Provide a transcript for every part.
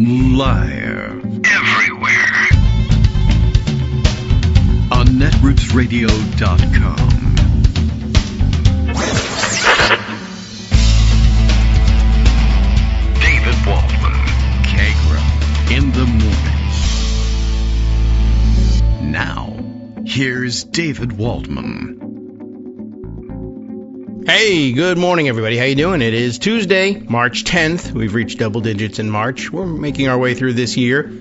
Live. Everywhere. On netrootsradio.com. David Waldman. Kagro. In the morning. Now, here's David Waldman. Hey, good morning, everybody. How you doing? It is Tuesday, March 10th. We've reached double digits in March. We're making our way through this year.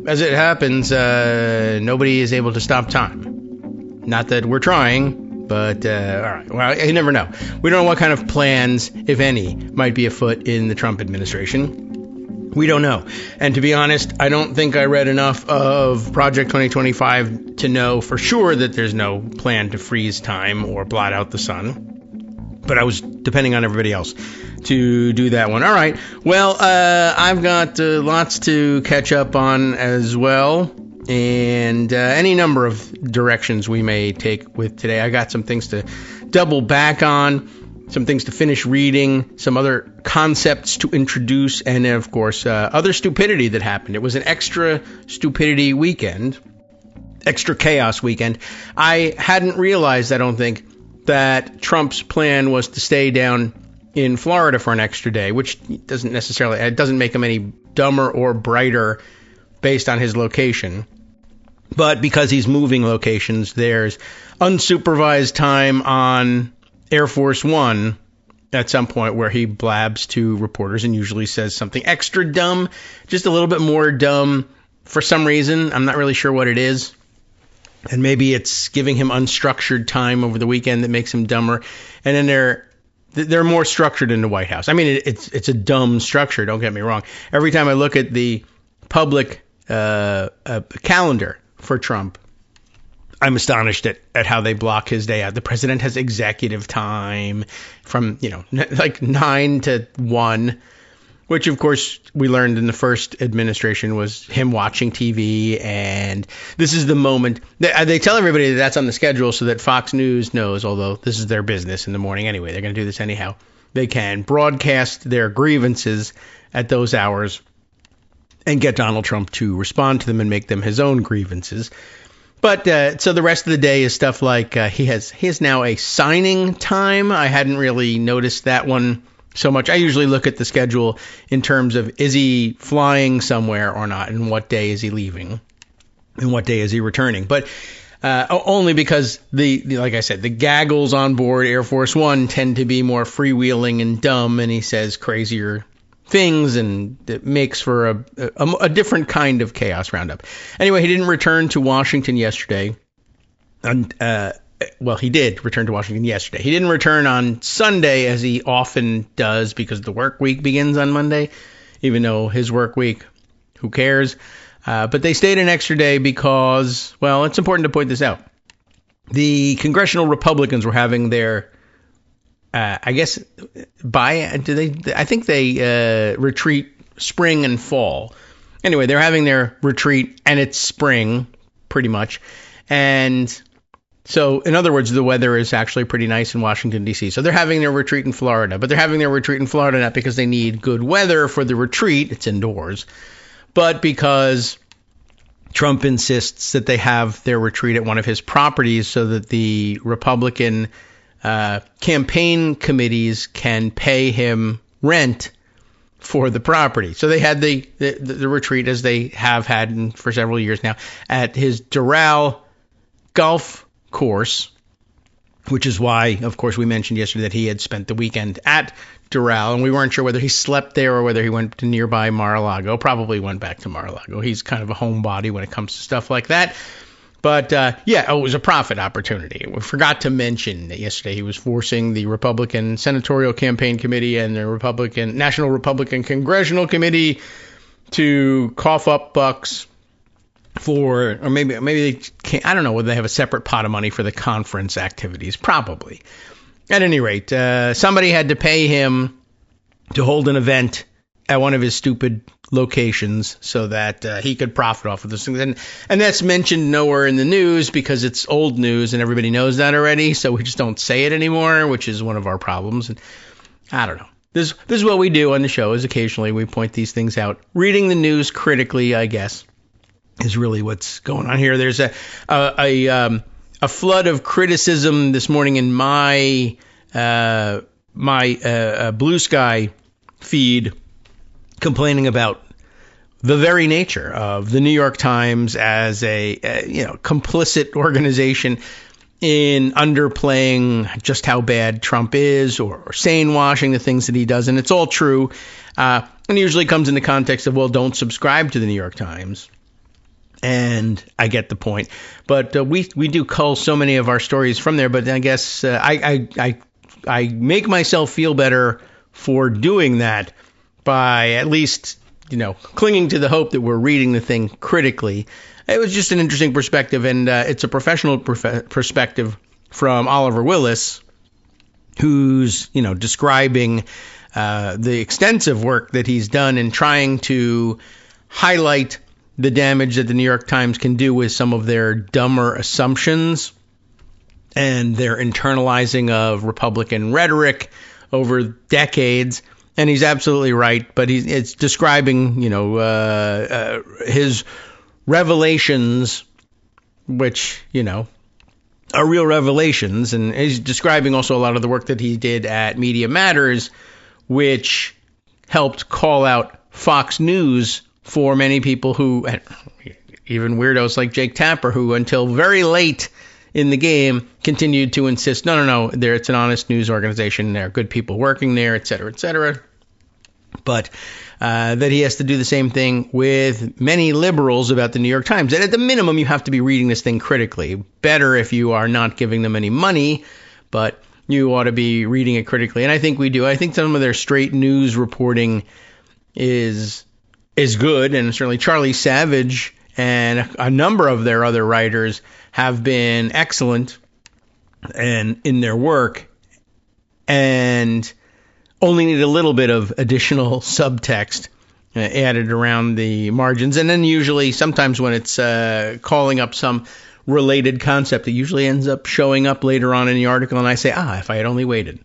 As it happens, nobody is able to stop time. Not that we're trying, but, all right. Well, you never know. We don't know what kind of plans, if any, might be afoot in the Trump administration. We don't know. And to be honest, I don't think I read enough of Project 2025 to know for sure that there's no plan to freeze time or blot out the sun. But I was depending on everybody else to do that one. All right. Well, I've got lots to catch up on as well. And any number of directions we may take with today. I got some things to double back on, some things to finish reading, some other concepts to introduce, and, of course, other stupidity that happened. It was an extra stupidity weekend, extra chaos weekend. I hadn't realized, I don't think, that Trump's plan was to stay down in Florida for an extra day, which doesn't make him any dumber or brighter based on his location. But because he's moving locations, there's unsupervised time on Air Force One at some point where he blabs to reporters and usually says something extra dumb, just a little bit more dumb for some reason. I'm not really sure what it is. And maybe it's giving him unstructured time over the weekend that makes him dumber. And then they're more structured in the White House. I mean, it's a dumb structure, don't get me wrong. Every time I look at the public calendar for Trump, I'm astonished at how they block his day out. The president has executive time from, like 9 to 1. Which, of course, we learned in the first administration was him watching TV. And this is the moment. They tell everybody that that's on the schedule so that Fox News knows, although this is their business in the morning anyway. They're going to do this anyhow. They can broadcast their grievances at those hours and get Donald Trump to respond to them and make them his own grievances. But so the rest of the day is stuff like he has now a signing time. I hadn't really noticed that one so much. I usually look at the schedule in terms of, is he flying somewhere or not, and what day is he leaving, and what day is he returning. But only because like I said, the gaggles on board Air Force One tend to be more freewheeling and dumb, and he says crazier things, and it makes for a different kind of chaos roundup. Anyway, he didn't return to Washington yesterday. And well, he did return to Washington yesterday. He didn't return on Sunday, as he often does, because the work week begins on Monday, even though his work week, who cares? But they stayed an extra day because, well, it's important to point this out. The congressional Republicans were having their, I think they retreat spring and fall. Anyway, they're having their retreat, and it's spring, pretty much. And so, in other words, the weather is actually pretty nice in Washington, D.C. So they're having their retreat in Florida. But they're having their retreat in Florida not because they need good weather for the retreat. It's indoors. But because Trump insists that they have their retreat at one of his properties so that the Republican campaign committees can pay him rent for the property. So they had the retreat, as they have had for several years now, at his Doral golf course, which is why, of course, we mentioned yesterday that he had spent the weekend at Doral, and we weren't sure whether he slept there or whether he went to nearby Mar-a-Lago. Probably went back to Mar-a-Lago. He's kind of a homebody when it comes to stuff like that. But, it was a profit opportunity. We forgot to mention that yesterday he was forcing the Republican Senatorial Campaign Committee and the National Republican Congressional Committee to cough up bucks or maybe they can't. I don't know whether they have a separate pot of money for the conference activities. Probably. At any rate, somebody had to pay him to hold an event at one of his stupid locations so that he could profit off of this thing. And that's mentioned nowhere in the news because it's old news and everybody knows that already. So we just don't say it anymore, which is one of our problems. And I don't know. this is what we do on the show, is occasionally we point these things out. Reading the news critically, I guess, is really what's going on here. There's a flood of criticism this morning in my Blue Sky feed, complaining about the very nature of the New York Times as a complicit organization in underplaying just how bad Trump is, or saying washing the things that he does. And it's all true. And it usually comes in the context of, well, don't subscribe to the New York Times. And I get the point. But we do cull so many of our stories from there. But I guess I make myself feel better for doing that by at least, clinging to the hope that we're reading the thing critically. It was just an interesting perspective, and it's a professional perspective from Oliver Willis, who's, describing the extensive work that he's done in trying to highlight the damage that the New York Times can do with some of their dumber assumptions and their internalizing of Republican rhetoric over decades. And he's absolutely right, but it's describing, his revelations, which, are real revelations. And he's describing also a lot of the work that he did at Media Matters, which helped call out Fox News for many people who, even weirdos like Jake Tapper, who until very late in the game continued to insist, no, it's an honest news organization. There are good people working there, et cetera, et cetera. But that he has to do the same thing with many liberals about the New York Times. And at the minimum, you have to be reading this thing critically. Better if you are not giving them any money, but you ought to be reading it critically. And I think we do. I think some of their straight news reporting is good. And certainly Charlie Savage and a number of their other writers have been excellent and in their work, and only need a little bit of additional subtext added around the margins. And then usually, sometimes when it's calling up some related concept, it usually ends up showing up later on in the article, and I say, if I had only waited.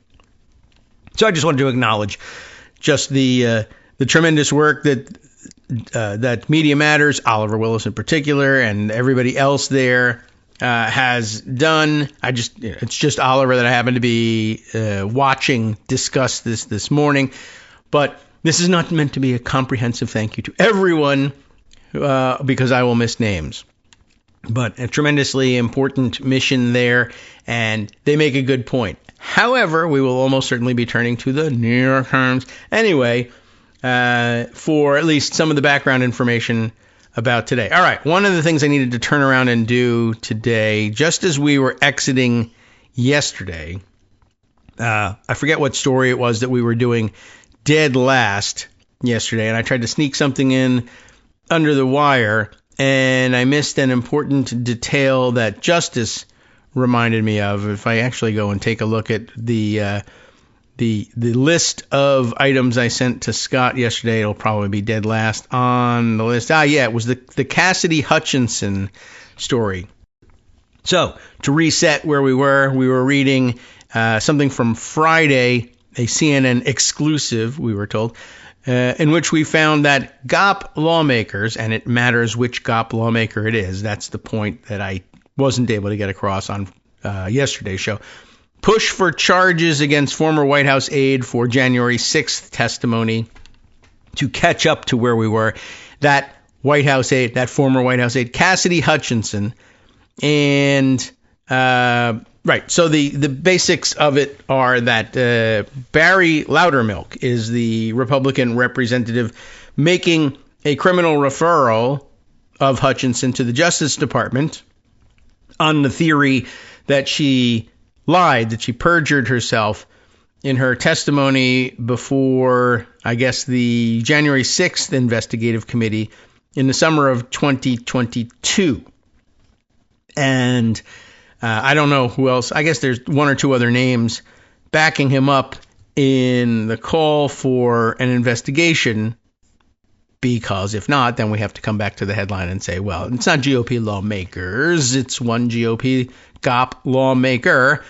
So I just wanted to acknowledge just the tremendous work that Media Matters, Oliver Willis in particular, and everybody else there has done. It's just Oliver that I happen to be watching discuss this morning. But this is not meant to be a comprehensive thank you to everyone, because I will miss names. But a tremendously important mission there, and they make a good point. However, we will almost certainly be turning to the New York Times anyway, for at least some of the background information about today. All right, one of the things I needed to turn around and do today, just as we were exiting yesterday, I forget what story it was that we were doing dead last yesterday, and I tried to sneak something in under the wire, and I missed an important detail that Justice reminded me of. If I actually go and take a look at the list of items I sent to Scott yesterday, it'll probably be dead last on the list. It was the Cassidy Hutchinson story. So, to reset where we were reading something from Friday, a CNN exclusive, we were told, in which we found that Gop lawmakers, and it matters which Gop lawmaker it is, that's the point that I wasn't able to get across on yesterday's show, push for charges against former White House aide for January 6th testimony to catch up to where we were. That former White House aide, Cassidy Hutchinson. And, so the basics of it are that Barry Loudermilk is the Republican representative making a criminal referral of Hutchinson to the Justice Department on the theory that she lied, that she perjured herself in her testimony before, I guess, the January 6th investigative committee in the summer of 2022. And I don't know who else. I guess there's one or two other names backing him up in the call for an investigation, because if not, then we have to come back to the headline and say, well, it's not GOP lawmakers, it's one GOP Gop lawmaker.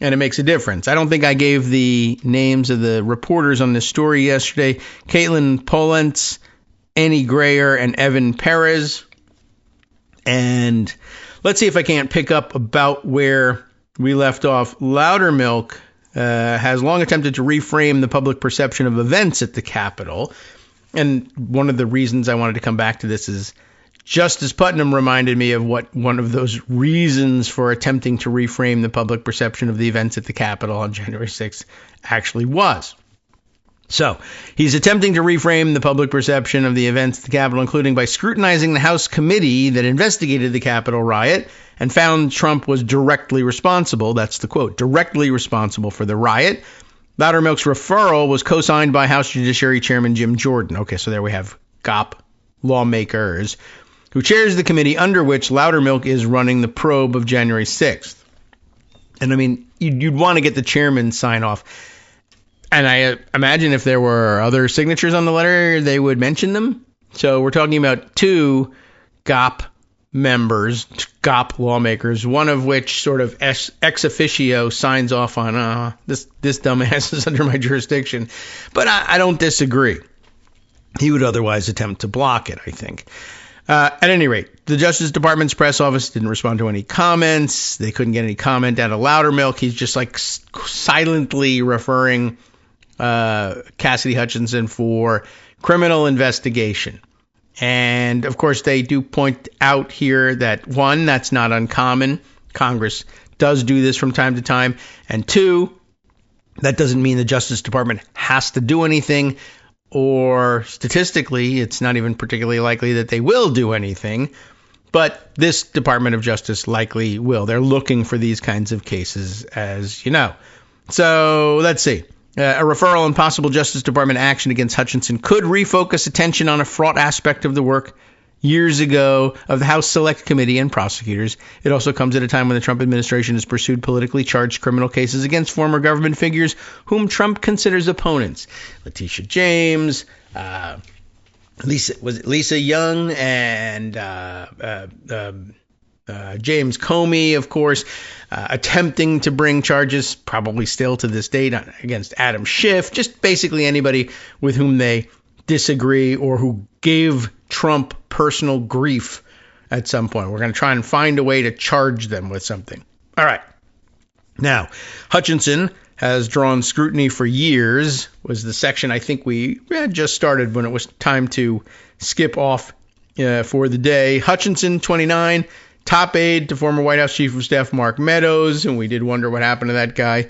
and it makes a difference. I don't think I gave the names of the reporters on this story yesterday. Caitlin Polentz, Annie Grayer, and Evan Perez. And let's see if I can't pick up about where we left off. Loudermilk has long attempted to reframe the public perception of events at the Capitol. And one of the reasons I wanted to come back to this is Justice Putnam reminded me of what one of those reasons for attempting to reframe the public perception of the events at the Capitol on January 6th actually was. So, he's attempting to reframe the public perception of the events at the Capitol, including by scrutinizing the House committee that investigated the Capitol riot and found Trump was directly responsible, that's the quote, directly responsible for the riot. Loudermilk's referral was co-signed by House Judiciary Chairman Jim Jordan. Okay, so there we have Gops lawmakers, who chairs the committee under which Loudermilk is running the probe of January 6th. And I mean, you'd want to get the chairman sign off. And I imagine if there were other signatures on the letter, they would mention them. So we're talking about two Gops members, Gops lawmakers, one of which sort of ex officio signs off on, this dumbass is under my jurisdiction. But I don't disagree. He would otherwise attempt to block it, I think. At any rate, the Justice Department's press office didn't respond to any comments. They couldn't get any comment out of Loudermilk. He's just like silently referring Cassidy Hutchinson for criminal investigation. And of course, they do point out here that one, that's not uncommon. Congress does do this from time to time. And two, that doesn't mean the Justice Department has to do anything. Or statistically, it's not even particularly likely that they will do anything. But this Department of Justice likely will. They're looking for these kinds of cases, as you know. So let's see. A referral and possible Justice Department action against Hutchinson could refocus attention on a fraught aspect of the work years ago of the House Select Committee and prosecutors. It also comes at a time when the Trump administration has pursued politically charged criminal cases against former government figures whom Trump considers opponents. Letitia James, Lisa Young, and James Comey, of course, attempting to bring charges, probably still to this date, against Adam Schiff, just basically anybody with whom they disagree or who gave Trump personal grief at some point. We're going to try and find a way to charge them with something. All right. Now, Hutchinson has drawn scrutiny for years, was the section I think we had just started when it was time to skip off for the day. Hutchinson, 29, top aide to former White House Chief of Staff Mark Meadows, and we did wonder what happened to that guy.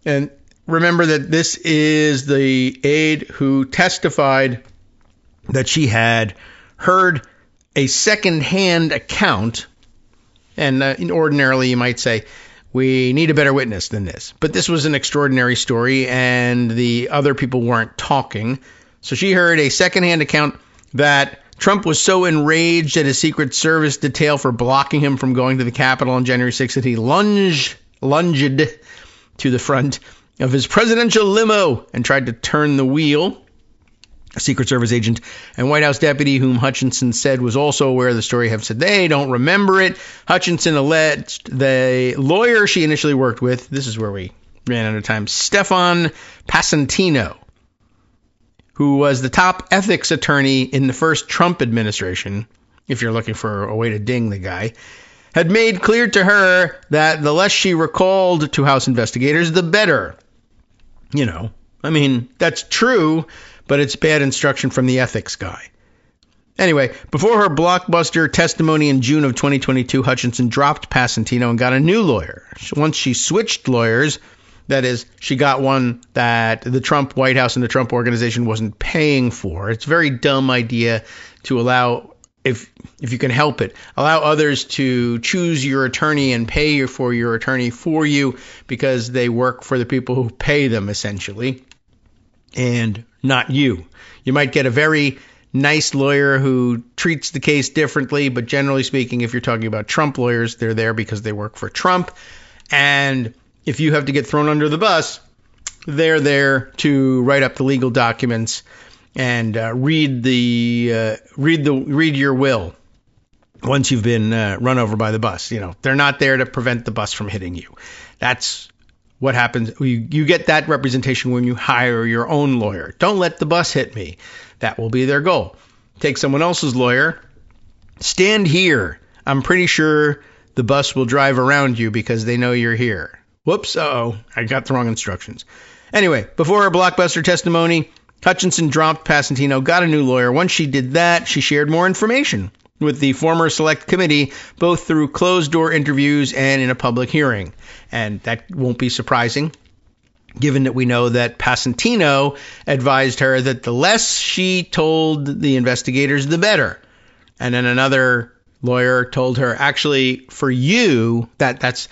And remember that this is the aide who testified that she had heard a second-hand account, and ordinarily you might say, we need a better witness than this. But this was an extraordinary story, and the other people weren't talking. So she heard a second-hand account that Trump was so enraged at his Secret Service detail for blocking him from going to the Capitol on January 6th that he lunged to the front of his presidential limo and tried to turn the wheel. A Secret Service agent and White House deputy whom Hutchinson said was also aware of the story have said they don't remember it. Hutchinson alleged the lawyer she initially worked with, this is where we ran out of time, Stefan Passantino, who was the top ethics attorney in the first Trump administration, if you're looking for a way to ding the guy, had made clear to her that the less she recalled to House investigators, the better. You know, I mean, that's true, but it's bad instruction from the ethics guy. Anyway, before her blockbuster testimony in June of 2022, Hutchinson dropped Passantino and got a new lawyer. Once she switched lawyers, that is, she got one that the Trump White House and the Trump organization wasn't paying for. It's a very dumb idea to allow, if you can help it, allow others to choose your attorney and pay for your attorney for you because they work for the people who pay them, essentially, and not you. You might get a very nice lawyer who treats the case differently, but generally speaking, if you're talking about Trump lawyers, they're there because they work for Trump. And if you have to get thrown under the bus, they're there to write up the legal documents and read your will once you've been run over by the bus. You know, they're not there to prevent the bus from hitting you. That's what happens. You get that representation when you hire your own lawyer. Don't let the bus hit me. That will be their goal. Take someone else's lawyer. Stand here. I'm pretty sure the bus will drive around you because they know you're here. Whoops. I got the wrong instructions. Anyway, before her blockbuster testimony, Hutchinson dropped Passantino, got a new lawyer. Once she did that, she shared more information with the former select committee, both through closed-door interviews and in a public hearing. And that won't be surprising, given that we know that Passantino advised her that the less she told the investigators, the better. And then another lawyer told her, actually, for you, that's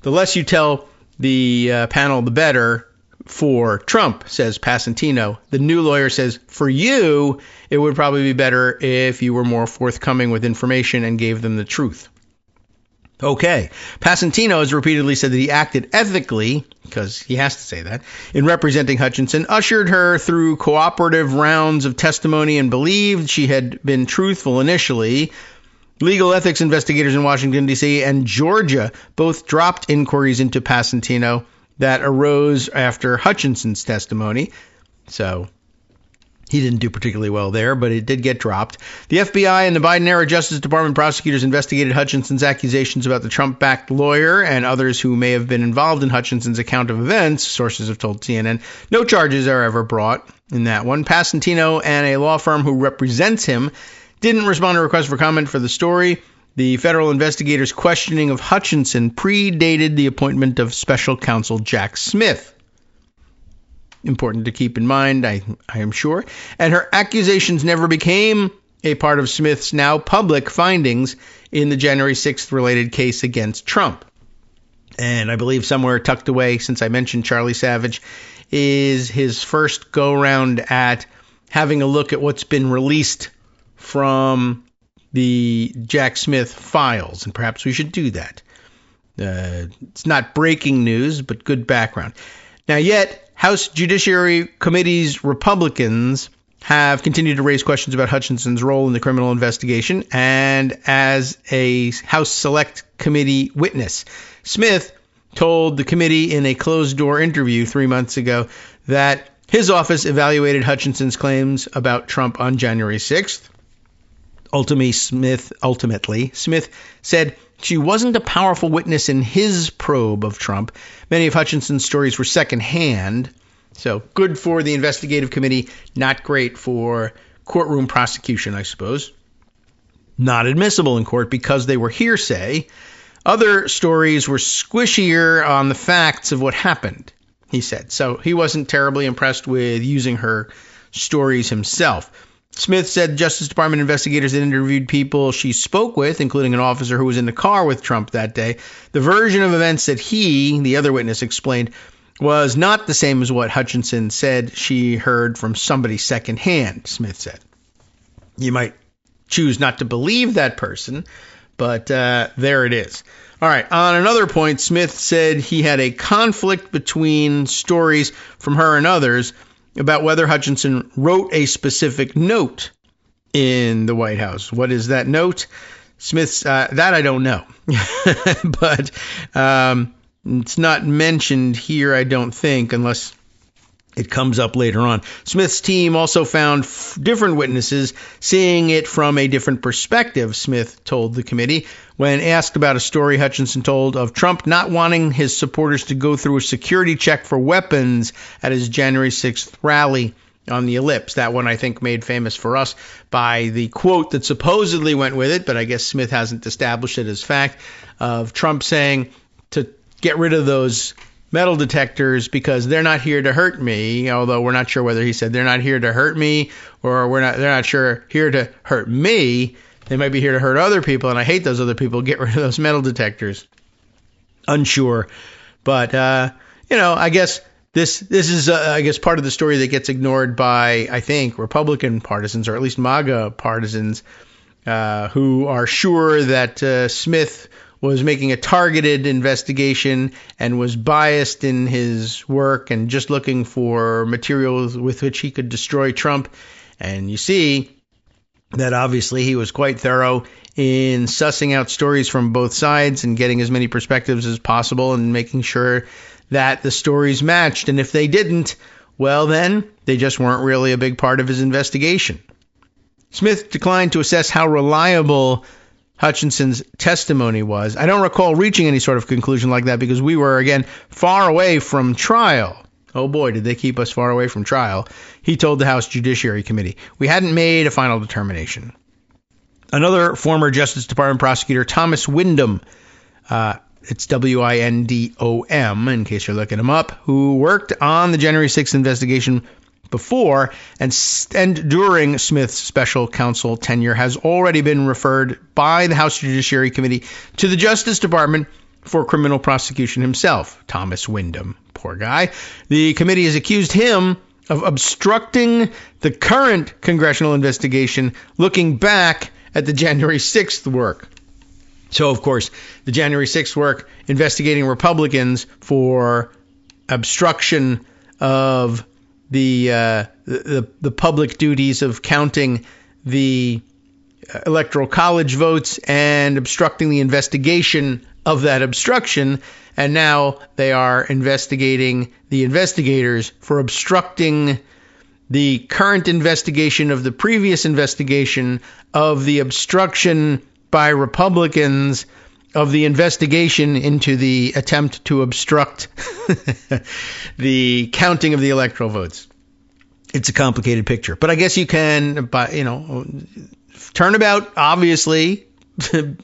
the less you tell the panel, the better for Trump, says Passantino. The new lawyer says, for you, it would probably be better if you were more forthcoming with information and gave them the truth. Okay. Passantino has repeatedly said that he acted ethically, because he has to say that, in representing Hutchinson, ushered her through cooperative rounds of testimony and believed she had been truthful initially. Legal ethics investigators in Washington, D.C. and Georgia both dropped inquiries into Passantino that arose after Hutchinson's testimony. So he didn't do particularly well there, but it did get dropped. The FBI and the Biden-era Justice Department prosecutors investigated Hutchinson's accusations about the Trump-backed lawyer and others who may have been involved in Hutchinson's account of events, sources have told CNN. No charges are ever brought in that one. Passantino and a law firm who represents him didn't respond to requests for comment for the story. The federal investigators' questioning of Hutchinson predated the appointment of special counsel Jack Smith. Important to keep in mind, I am sure. And her accusations never became a part of Smith's now public findings in the January 6th related case against Trump. And I believe somewhere tucked away, since I mentioned Charlie Savage, is his first go-round at having a look at what's been released from the Jack Smith files, and perhaps we should do that. It's not breaking news, but good background. Now, yet, House Judiciary Committee's Republicans have continued to raise questions about Hutchinson's role in the criminal investigation, and as a House Select Committee witness, Smith told the committee in a closed-door interview 3 months ago that his office evaluated Hutchinson's claims about Trump on January 6th. Ultimately, Smith said she wasn't a powerful witness in his probe of Trump. Many of Hutchinson's stories were secondhand. So good for the investigative committee, not great for courtroom prosecution, I suppose. Not admissible in court because they were hearsay. Other stories were squishier on the facts of what happened, he said. So he wasn't terribly impressed with using her stories himself. Smith said Justice Department investigators that interviewed people she spoke with, including an officer who was in the car with Trump that day. The version of events that he, the other witness, explained was not the same as what Hutchinson said she heard from somebody secondhand, Smith said. You might choose not to believe that person, but there it is. All right, on another point, Smith said he had a conflict between stories from her and others about whether Hutchinson wrote a specific note in the White House. What is that note? Smith's, that I don't know. But it's not mentioned here, I don't think, unless it comes up later on. Smith's team also found different witnesses seeing it from a different perspective, Smith told the committee. When asked about a story Hutchinson told of Trump not wanting his supporters to go through a security check for weapons at his January 6th rally on the Ellipse. That one, I think, made famous for us by the quote that supposedly went with it, but I guess Smith hasn't established it as fact, of Trump saying to get rid of those metal detectors because they're not here to hurt me, although we're not sure whether he said they're not here to hurt me or they're not sure here to hurt me. They might be here to hurt other people, and I hate those other people. Get rid of those metal detectors. Unsure. But, I guess this is, part of the story that gets ignored by, I think, Republican partisans, or at least MAGA partisans, who are sure that Smith was making a targeted investigation and was biased in his work and just looking for materials with which he could destroy Trump. And you see that obviously he was quite thorough in sussing out stories from both sides and getting as many perspectives as possible and making sure that the stories matched. And if they didn't, well, then they just weren't really a big part of his investigation. Smith declined to assess how reliable Hutchinson's testimony was. I don't recall reaching any sort of conclusion like that because we were, again, far away from trial. Oh boy, did they keep us far away from trial. He told the House Judiciary Committee. We hadn't made a final determination. Another former Justice Department prosecutor, Thomas Windom, it's Windom, in case you're looking him up, who worked on the January 6th investigation before and during Smith's special counsel tenure, has already been referred by the House Judiciary Committee to the Justice Department for criminal prosecution himself. Thomas Windom, poor guy. The committee has accused him of obstructing the current congressional investigation, looking back at the January 6th work. So, of course, the January 6th work investigating Republicans for obstruction of the public duties of counting the electoral college votes and obstructing the investigation of that obstruction. And now they are investigating the investigators for obstructing the current investigation of the previous investigation of the obstruction by Republicans of the investigation into the attempt to obstruct the counting of the electoral votes. It's a complicated picture, but I guess you can, turnabout, obviously,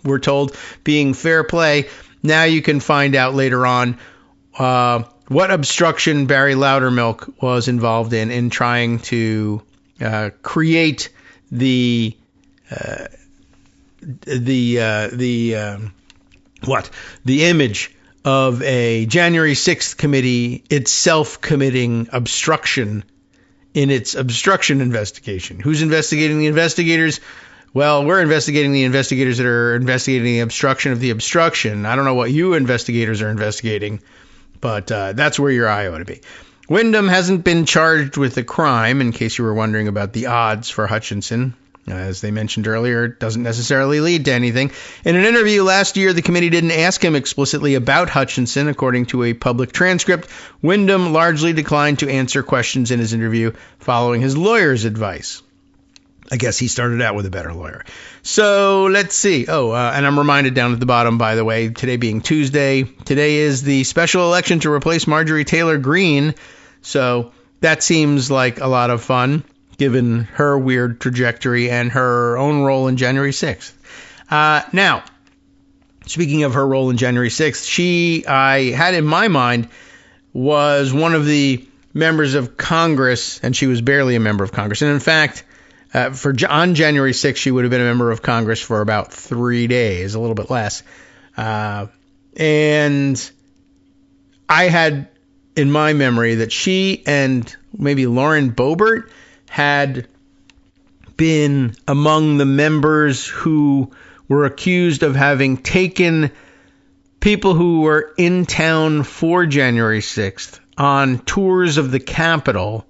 we're told, being fair play. Now you can find out later on what obstruction Barry Loudermilk was involved in trying to create the image of a January 6th committee itself committing obstruction in its obstruction investigation. Who's investigating the investigators? Well, we're investigating the investigators that are investigating the obstruction of the obstruction. I don't know what you investigators are investigating, but that's where your eye ought to be. Windom hasn't been charged with a crime, in case you were wondering about the odds for Hutchinson. As they mentioned earlier, it doesn't necessarily lead to anything. In an interview last year, the committee didn't ask him explicitly about Hutchinson. According to a public transcript, Windom largely declined to answer questions in his interview following his lawyer's advice. I guess he started out with a better lawyer. So let's see. And I'm reminded down at the bottom, by the way, today being Tuesday, today is the special election to replace Marjorie Taylor Greene. So that seems like a lot of fun, given her weird trajectory and her own role in January 6th. Now, speaking of her role in January 6th, I had in my mind, was one of the members of Congress, and she was barely a member of Congress. And in fact, on January 6th, she would have been a member of Congress for about 3 days, a little bit less. And I had in my memory that she and maybe Lauren Boebert had been among the members who were accused of having taken people who were in town for January 6th on tours of the Capitol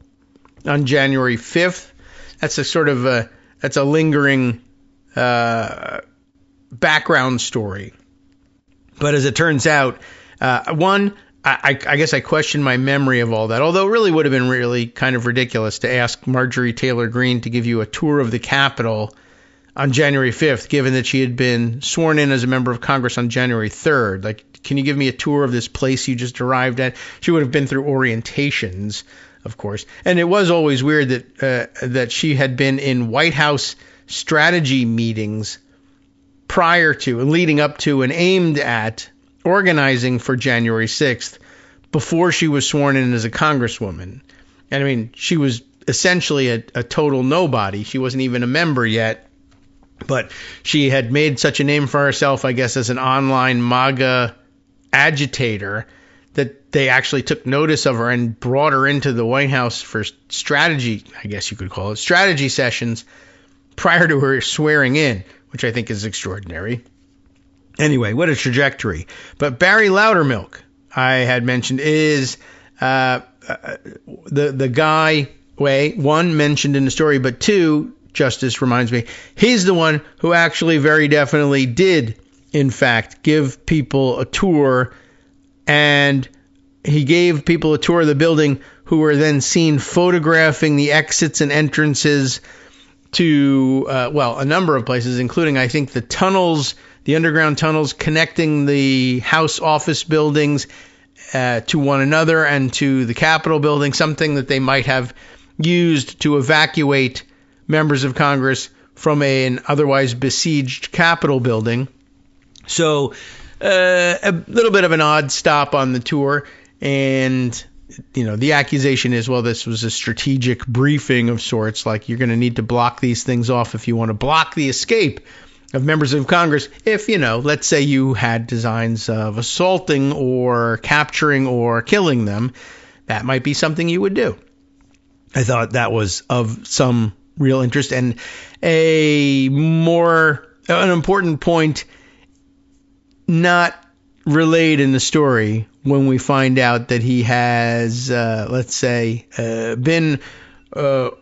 on January 5th. That's that's a lingering background story. But as it turns out, I guess I questioned my memory of all that, although it really would have been really kind of ridiculous to ask Marjorie Taylor Greene to give you a tour of the Capitol on January 5th, given that she had been sworn in as a member of Congress on January 3rd. Like, can you give me a tour of this place you just arrived at? She would have been through orientations, of course. And it was always weird that she had been in White House strategy meetings prior to and leading up to and aimed at organizing for January 6th before she was sworn in as a congresswoman. And I mean, she was essentially a total nobody. She wasn't even a member yet, but she had made such a name for herself, I guess, as an online MAGA agitator that they actually took notice of her and brought her into the White House for strategy, I guess you could call it, strategy sessions prior to her swearing in, which I think is extraordinary. Anyway, what a trajectory. But Barry Loudermilk, I had mentioned, is the guy, one, mentioned in the story, but two, Justice reminds me, he's the one who actually very definitely did, in fact, give people a tour and he gave people a tour of the building who were then seen photographing the exits and entrances to, a number of places, including, I think, the tunnels, the underground tunnels connecting the House office buildings to one another and to the Capitol building, something that they might have used to evacuate members of Congress from an otherwise besieged Capitol building. So a little bit of an odd stop on the tour. And, the accusation is, well, this was a strategic briefing of sorts, like you're going to need to block these things off if you want to block the escape of members of Congress. If, let's say you had designs of assaulting or capturing or killing them, that might be something you would do. I thought that was of some real interest, and an important point not relayed in the story when we find out that he has, been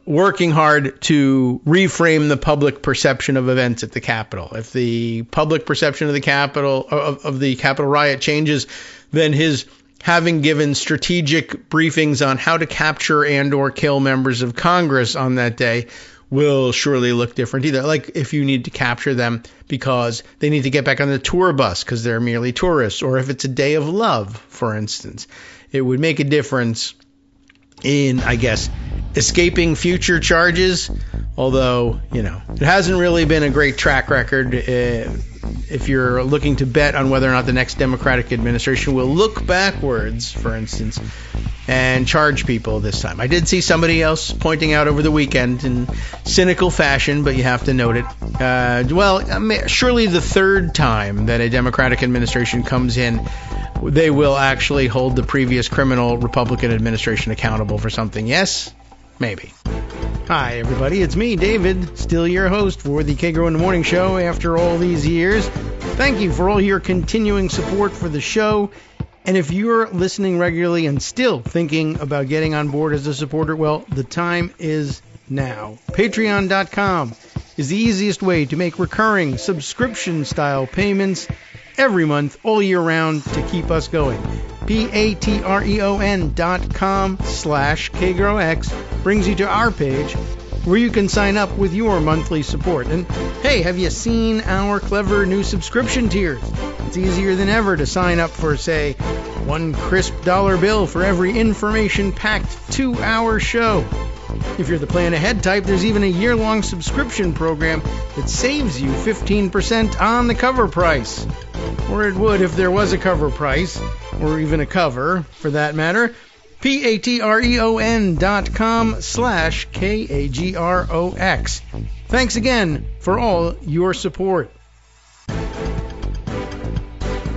working hard to reframe the public perception of events at the Capitol. If the public perception of the Capitol of the Capitol riot changes, then his having given strategic briefings on how to capture and or kill members of Congress on that day will surely look different either. Like if you need to capture them because they need to get back on the tour bus because they're merely tourists, or if it's a day of love, for instance, it would make a difference in, I guess, escaping future charges. Although, it hasn't really been a great track record. If you're looking to bet on whether or not the next Democratic administration will look backwards, for instance, and charge people this time. I did see somebody else pointing out over the weekend in cynical fashion, but you have to note it. Surely the third time that a Democratic administration comes in, they will actually hold the previous criminal Republican administration accountable for something. Yes? Maybe. Hi, everybody. It's me, David, still your host for the Kagro in the Morning Show after all these years. Thank you for all your continuing support for the show. And if you're listening regularly and still thinking about getting on board as a supporter, well, the time is now. Patreon.com is the easiest way to make recurring subscription-style payments every month, all year round, to keep us going. patreon.com/KagroX brings you to our page where you can sign up with your monthly support. And hey, have you seen our clever new subscription tiers? It's easier than ever to sign up for, say, one crisp dollar bill for every information-packed 2-hour show. If you're the plan ahead type, there's even a year-long subscription program that saves you 15% on the cover price. Or it would if there was a cover price, or even a cover, for that matter. patreon.com/KAGROX. Thanks again for all your support.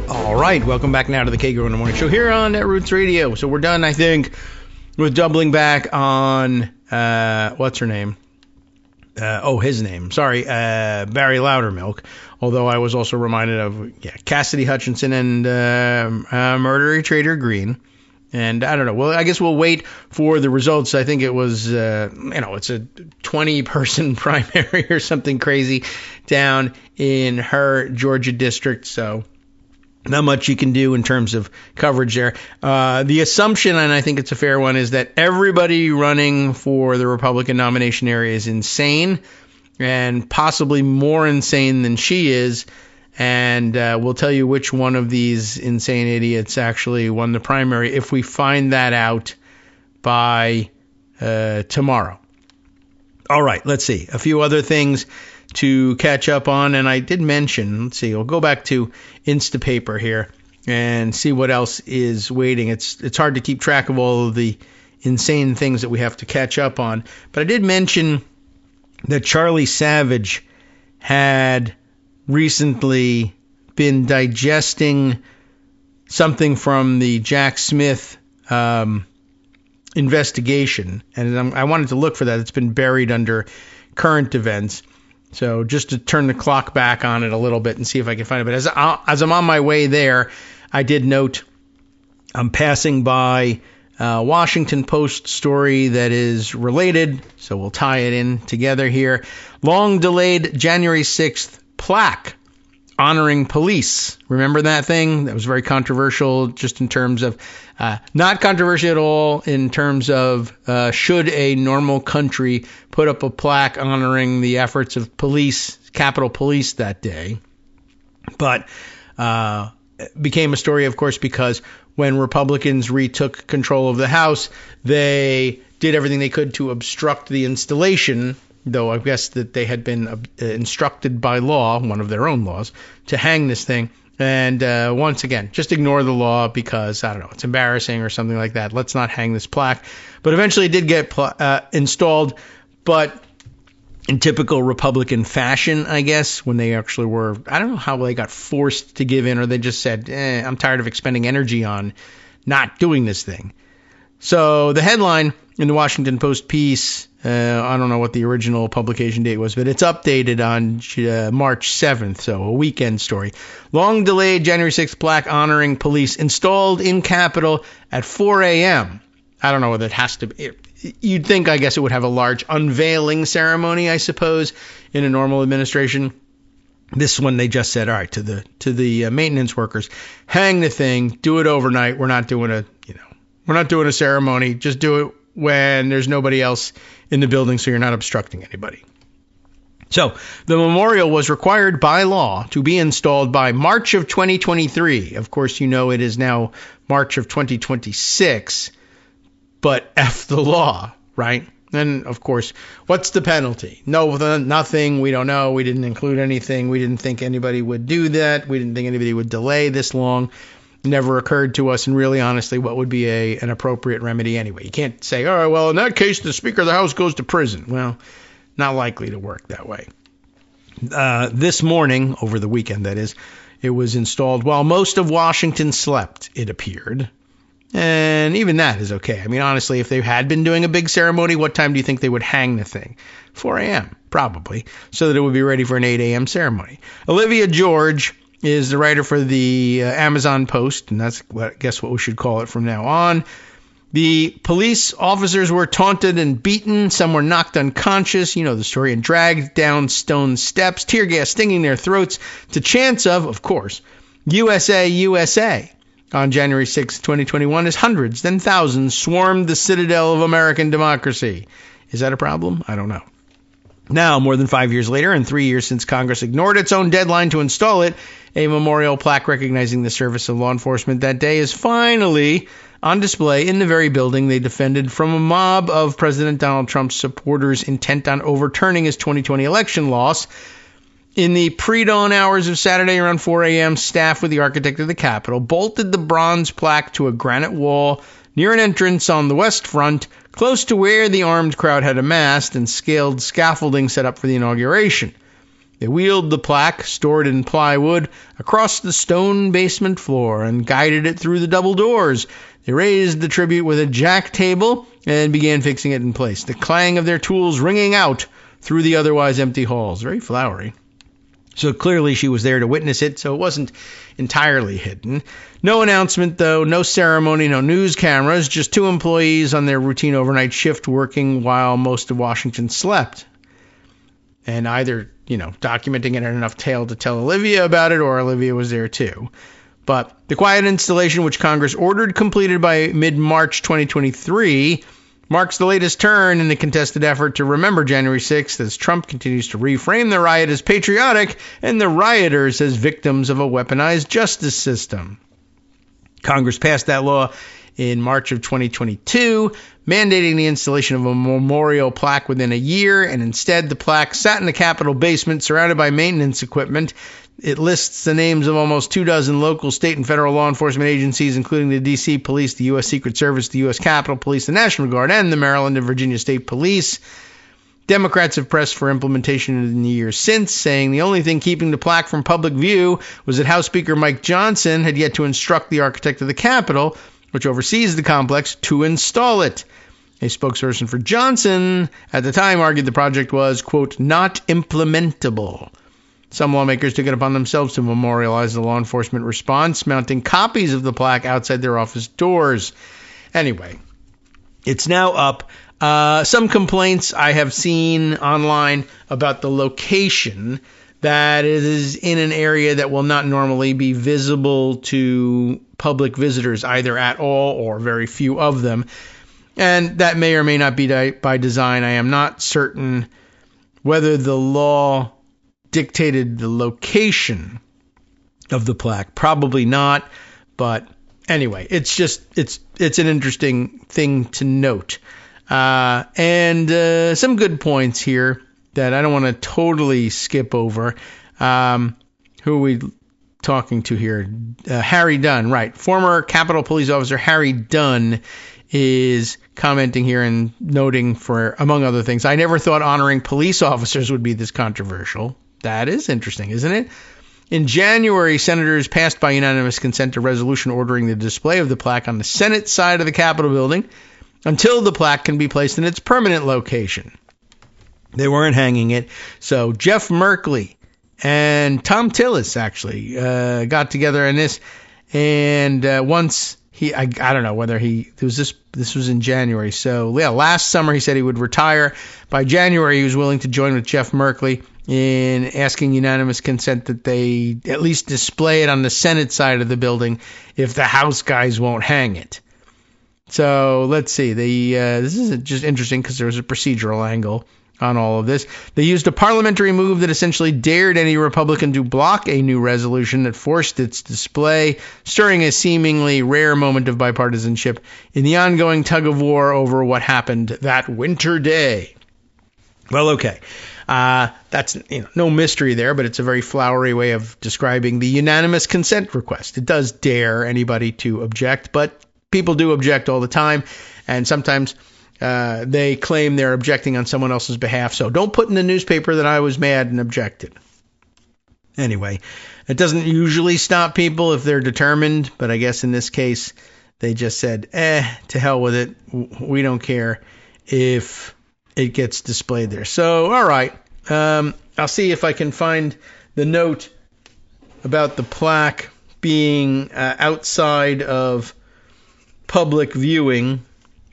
All right, welcome back now to the Kagro in the Morning Show here on Netroots Radio. So we're done, I think, with doubling back on, what's her name? His name. Sorry, Barry Loudermilk. Although I was also reminded of Cassidy Hutchinson and Murderer Trader Green. And I don't know. Well, I guess we'll wait for the results. I think it was, it's a 20-person primary or something crazy down in her Georgia district. So not much you can do in terms of coverage there. The assumption, and I think it's a fair one, is that everybody running for the Republican nomination area is insane, and possibly more insane than she is. And we'll tell you which one of these insane idiots actually won the primary if we find that out by tomorrow. All right, let's see. A few other things to catch up on, and I did mention, let's see, I'll go back to Instapaper here and see what else is waiting. It's hard to keep track of all of the insane things that we have to catch up on, but I did mention that Charlie Savage had recently been digesting something from the Jack Smith investigation, and I wanted to look for that. It's been buried under current events. So just to turn the clock back on it a little bit and see if I can find it. But as I'm on my way there, I did note I'm passing by a Washington Post story that is related, so we'll tie it in together here. Long delayed January 6th plaque honoring police. Remember that thing? That was very controversial, just in terms of, not controversial at all in terms of should a normal country put up a plaque honoring the efforts of police, Capitol Police that day. But it became a story, of course, because when Republicans retook control of the House, they did everything they could to obstruct the installation, though I guess that they had been instructed by law, one of their own laws, to hang this thing. And once again, just ignore the law because, I don't know, it's embarrassing or something like that. Let's not hang this plaque. But eventually it did get installed, but in typical Republican fashion, I guess, when they actually were, I don't know how they got forced to give in, or they just said, I'm tired of expending energy on not doing this thing. So the headline in the Washington Post piece, I don't know what the original publication date was, but it's updated on March 7th, so a weekend story. Long delayed January 6th plaque honoring police installed in Capitol at 4 a.m. I don't know whether it has to be. You'd think, I guess, it would have a large unveiling ceremony, I suppose, in a normal administration. This one, they just said, all right, to the maintenance workers, hang the thing, do it overnight. We're not doing a ceremony. Just do it when there's nobody else in the building, so you're not obstructing anybody. So the memorial was required by law to be installed by March of 2023. Of course, you know it is now March of 2026. But F the law, right? And, of course, what's the penalty? No, nothing. We don't know. We didn't include anything. We didn't think anybody would do that. We didn't think anybody would delay this long. It never occurred to us. And really, honestly, what would be an appropriate remedy anyway? You can't say, all right, well, in that case, the Speaker of the House goes to prison. Well, not likely to work that way. This morning, over the weekend, that is, it was installed while most of Washington slept, it appeared. And even that is okay. I mean, honestly, if they had been doing a big ceremony, what time do you think they would hang the thing? 4 a.m., probably, so that it would be ready for an 8 a.m. ceremony. Olivia George is the writer for the Amazon Post, and that's, I guess, what we should call it from now on. The police officers were taunted and beaten. Some were knocked unconscious, you know the story, and dragged down stone steps, tear gas stinging their throats, to chants of course, USA, USA. On January 6, 2021, as hundreds, then thousands, swarmed the citadel of American democracy. Is that a problem? I don't know. Now, more than 5 years later, and 3 years since Congress ignored its own deadline to install it, a memorial plaque recognizing the service of law enforcement that day is finally on display in the very building they defended from a mob of President Donald Trump's supporters intent on overturning his 2020 election loss. In the pre-dawn hours of Saturday around 4 a.m., staff with the architect of the Capitol bolted the bronze plaque to a granite wall near an entrance on the west front, close to where the armed crowd had amassed, and scaled scaffolding set up for the inauguration. They wheeled the plaque, stored in plywood, across the stone basement floor and guided it through the double doors. They raised the tribute with a jack table and began fixing it in place, the clang of their tools ringing out through the otherwise empty halls. Very flowery. So clearly she was there to witness it, so it wasn't entirely hidden. No announcement, though, no ceremony, no news cameras, just two employees on their routine overnight shift working while most of Washington slept. And either, documenting it in enough detail to tell Olivia about it, or Olivia was there too. But the quiet installation, which Congress ordered completed by mid-March 2023, marks the latest turn in the contested effort to remember January 6th as Trump continues to reframe the riot as patriotic and the rioters as victims of a weaponized justice system. Congress passed that law in March of 2022, mandating the installation of a memorial plaque within a year, and instead the plaque sat in the Capitol basement surrounded by maintenance equipment. It lists the names of almost 24 local, state, and federal law enforcement agencies, including the D.C. Police, the U.S. Secret Service, the U.S. Capitol Police, the National Guard, and the Maryland and Virginia State Police. Democrats have pressed for implementation in the years since, saying the only thing keeping the plaque from public view was that House Speaker Mike Johnson had yet to instruct the architect of the Capitol, which oversees the complex, to install it. A spokesperson for Johnson at the time argued the project was, quote, not implementable. Some lawmakers took it upon themselves to memorialize the law enforcement response, mounting copies of the plaque outside their office doors. Anyway, it's now up. Some complaints I have seen online about the location, that it is in an area that will not normally be visible to public visitors either at all or very few of them. And that may or may not be by design. I am not certain whether the law dictated the location of the plaque. Probably not. But anyway, it's an interesting thing to note. And some good points here that I don't want to totally skip over. Who are we talking to here? Harry Dunn, right. Former Capitol Police Officer Harry Dunn is commenting here and noting, for, among other things, I never thought honoring police officers would be this controversial. That is interesting, isn't it? In January, senators passed by unanimous consent a resolution ordering the display of the plaque on the Senate side of the Capitol building until the plaque can be placed in its permanent location. They weren't hanging it. So Jeff Merkley and Tom Tillis actually got together in this. And once I don't know whether this was in January. So yeah, last summer he said he would retire. By January, he was willing to join with Jeff Merkley in asking unanimous consent that they at least display it on the Senate side of the building if the House guys won't hang it. So let's see. This is just interesting because there was a procedural angle on all of this. They used a parliamentary move that essentially dared any Republican to block a new resolution that forced its display, stirring a seemingly rare moment of bipartisanship in the ongoing tug-of-war over what happened that winter day. Well, okay. That's no mystery there, but it's a very flowery way of describing the unanimous consent request. It does dare anybody to object, but people do object all the time, and sometimes they claim they're objecting on someone else's behalf. So don't put in the newspaper that I was mad and objected. Anyway, it doesn't usually stop people if they're determined, but I guess in this case, they just said, to hell with it. We don't care if it gets displayed there. So, all right. I'll see if I can find the note about the plaque being outside of public viewing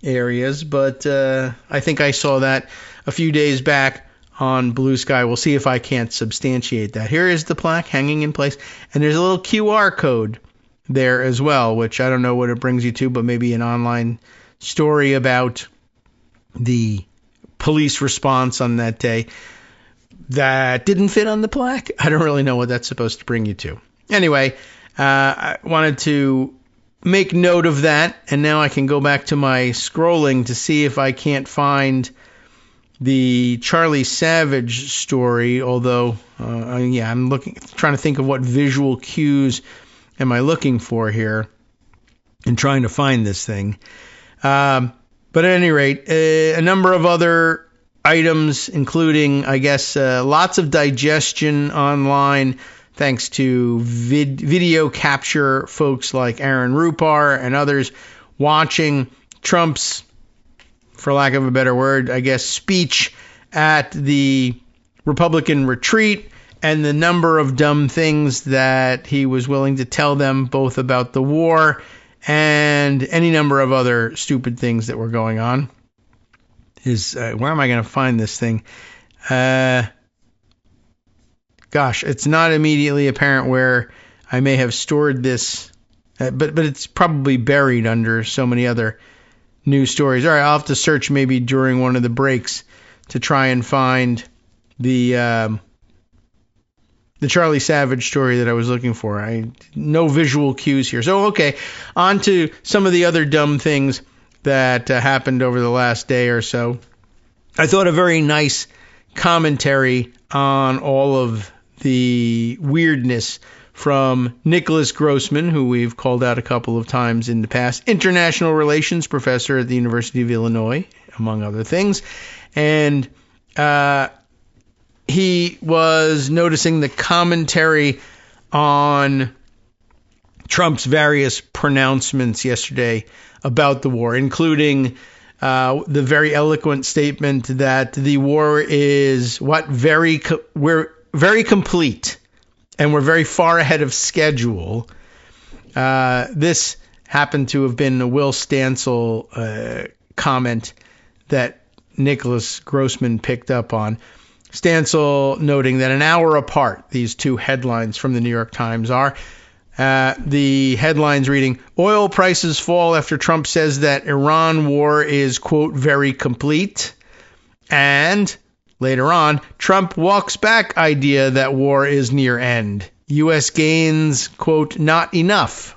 areas, but I think I saw that a few days back on Blue Sky. We'll see if I can't substantiate that. Here is the plaque hanging in place, and there's a little QR code there as well, which I don't know what it brings you to, but maybe an online story about the police response on that day that didn't fit on the plaque. I don't really know what that's supposed to bring you to. Anyway, I wanted to make note of that, and now I can go back to my scrolling to see if I can't find the Charlie Savage story, although I'm trying to think of what visual cues am I looking for here in trying to find this thing. But at any rate, a number of other items, including, I guess, lots of digestion online, thanks to video capture folks like Aaron Rupar and others watching Trump's, for lack of a better word, I guess, speech at the Republican retreat, and the number of dumb things that he was willing to tell them, both about the war and any number of other stupid things that were going on. Where am I going to find this thing? Gosh, it's not immediately apparent where I may have stored this, but it's probably buried under so many other news stories. All right, I'll have to search maybe during one of the breaks to try and find the Charlie Savage story that I was looking for. No visual cues here. So, okay, on to some of the other dumb things that happened over the last day or so. I thought a very nice commentary on all of the weirdness from Nicholas Grossman, who we've called out a couple of times in the past, international relations professor at the University of Illinois, among other things. And he was noticing the commentary on Trump's various pronouncements yesterday about the war, including the very eloquent statement that the war is we're very complete and we're very far ahead of schedule. This happened to have been a Will Stansel comment that Nicholas Grossman picked up on. Stancil noting that an hour apart, these two headlines from the New York Times are. The headlines reading, oil prices fall after Trump says that Iran war is, quote, very complete. And later on, Trump walks back idea that war is near end. U.S. gains, quote, not enough.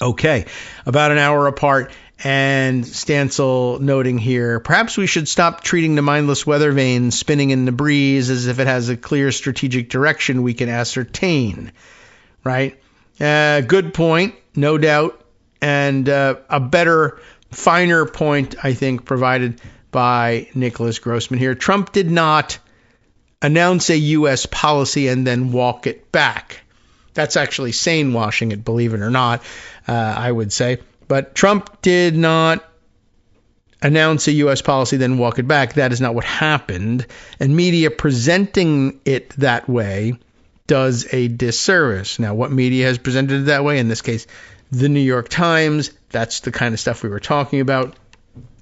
Okay, about an hour apart. And Stancil noting here, perhaps we should stop treating the mindless weather vane spinning in the breeze as if it has a clear strategic direction we can ascertain. Right? Good point, no doubt. And a better, finer point, I think, provided by Nicholas Grossman here. Trump did not announce a U.S. policy and then walk it back. That's actually sane washing it, believe it or not, I would say. But Trump did not announce a U.S. policy, then walk it back. That is not what happened. And media presenting it that way does a disservice. Now, what media has presented it that way? In this case, the New York Times. That's the kind of stuff we were talking about.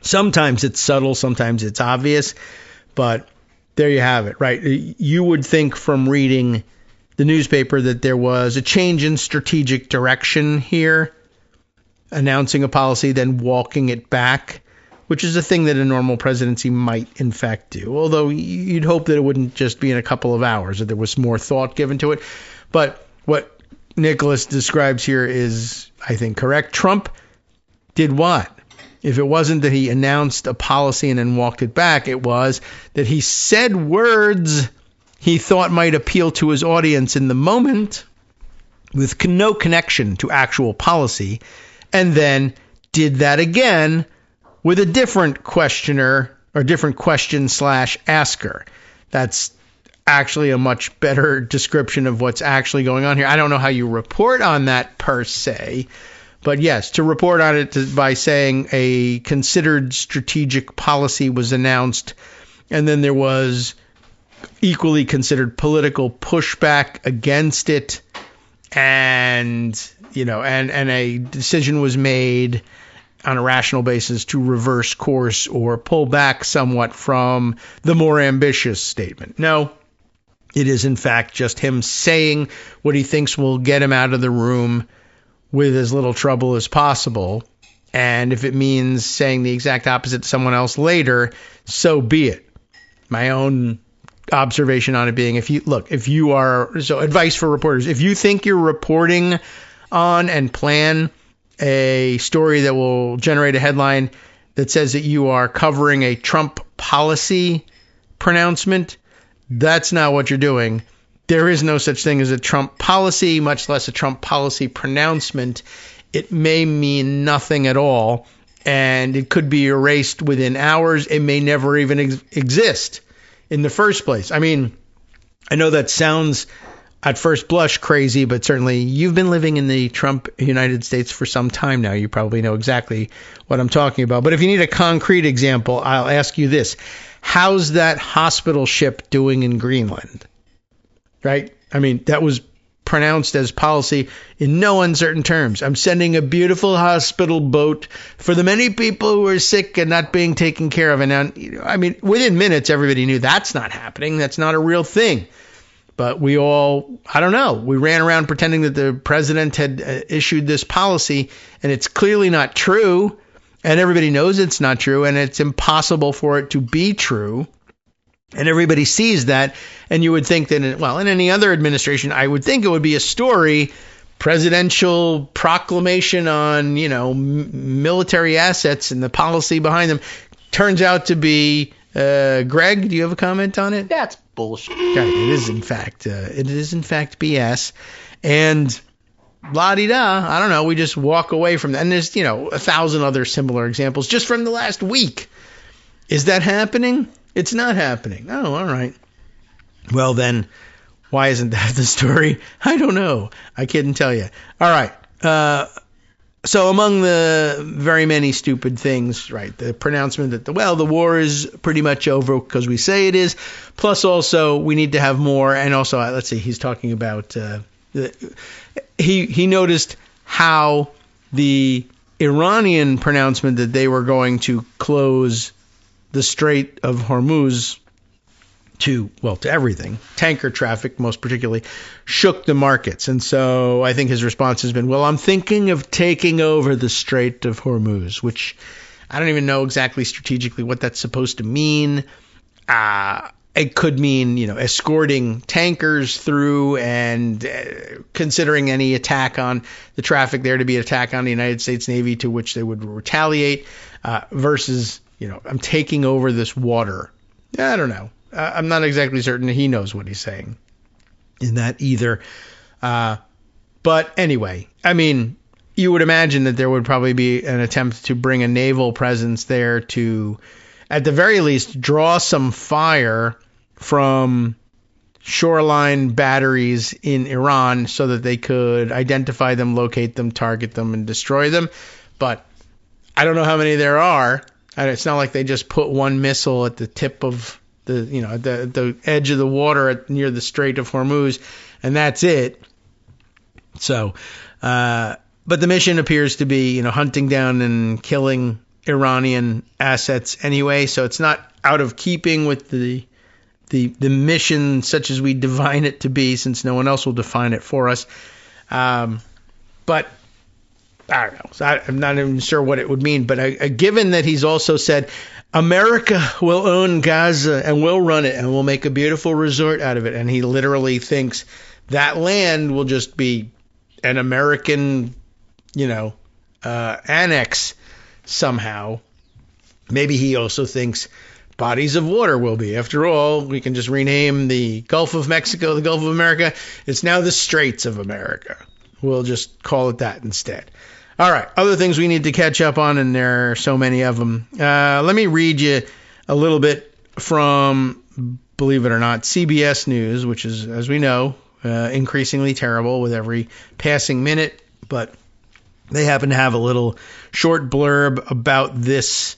Sometimes it's subtle, sometimes it's obvious. But there you have it, right? You would think from reading the newspaper that there was a change in strategic direction here, announcing a policy, then walking it back, which is a thing that a normal presidency might, in fact, do. Although you'd hope that it wouldn't just be in a couple of hours, that there was more thought given to it. But what Nicholas describes here is, I think, correct. Trump did what? If it wasn't that he announced a policy and then walked it back, it was that he said words he thought might appeal to his audience in the moment with no connection to actual policy, and then did that again with a different questioner or different question/asker. That's actually a much better description of what's actually going on here. I don't know how you report on that per se, but yes, to report on it by saying a considered strategic policy was announced and then there was equally considered political pushback against it, and a decision was made on a rational basis to reverse course or pull back somewhat from the more ambitious statement. No, it is in fact just him saying what he thinks will get him out of the room with as little trouble as possible. And if it means saying the exact opposite to someone else later, so be it. My own observation on it being, advice for reporters, if you think you're reporting on and plan a story that will generate a headline that says that you are covering a Trump policy pronouncement, that's not what you're doing. There is no such thing as a Trump policy, much less a Trump policy pronouncement. It may mean nothing at all, and it could be erased within hours. It may never even exist in the first place. I mean, I know that sounds at first blush crazy, but certainly you've been living in the Trump United States for some time now. You probably know exactly what I'm talking about. But if you need a concrete example, I'll ask you this. How's that hospital ship doing in Greenland? Right? I mean, that was pronounced as policy in no uncertain terms. I'm sending a beautiful hospital boat for the many people who are sick and not being taken care of. And now, within minutes, everybody knew that's not happening. That's not a real thing. But we ran around pretending that the president had issued this policy, and it's clearly not true. And everybody knows it's not true, and it's impossible for it to be true. And everybody sees that, and you would think that, in any other administration, I would think it would be a story, presidential proclamation on, military assets and the policy behind them. Turns out to be, Greg, do you have a comment on it? That's bullshit. It is in fact BS. And la-di-da, I don't know, we just walk away from that. And there's, 1,000 other similar examples just from the last week. Is that happening? It's not happening. Oh, all right. Well, then, why isn't that the story? I don't know. I couldn't tell you. All right. So among the very many stupid things, right, the pronouncement that, the war is pretty much over because we say it is, plus also we need to have more, and also, let's see, he's talking about, he noticed how the Iranian pronouncement that they were going to close the Strait of Hormuz to everything. Tanker traffic, most particularly, shook the markets. And so I think his response has been, well, I'm thinking of taking over the Strait of Hormuz, which I don't even know exactly strategically what that's supposed to mean. It could mean, escorting tankers through and considering any attack on the traffic there to be an attack on the United States Navy, to which they would retaliate, versus, I'm taking over this water. I don't know. I'm not exactly certain he knows what he's saying in that either. But anyway, I mean, you would imagine that there would probably be an attempt to bring a naval presence there to, at the very least, draw some fire from shoreline batteries in Iran so that they could identify them, locate them, target them, and destroy them. But I don't know how many there are. And it's not like they just put one missile at the tip of the edge of the water near the Strait of Hormuz, and that's it. So, but the mission appears to be, hunting down and killing Iranian assets anyway. So it's not out of keeping with the mission such as we define it to be, since no one else will define it for us. But I don't know. So I'm not even sure what it would mean. But given that he's also said, America will own Gaza and we'll run it and we'll make a beautiful resort out of it. And he literally thinks that land will just be an American, annex somehow. Maybe he also thinks bodies of water will be. After all, we can just rename the Gulf of Mexico the Gulf of America. It's now the Straits of America. We'll just call it that instead. All right, other things we need to catch up on, and there are so many of them. Let me read you a little bit from, believe it or not, CBS News, which is, as we know, increasingly terrible with every passing minute. But they happen to have a little short blurb about this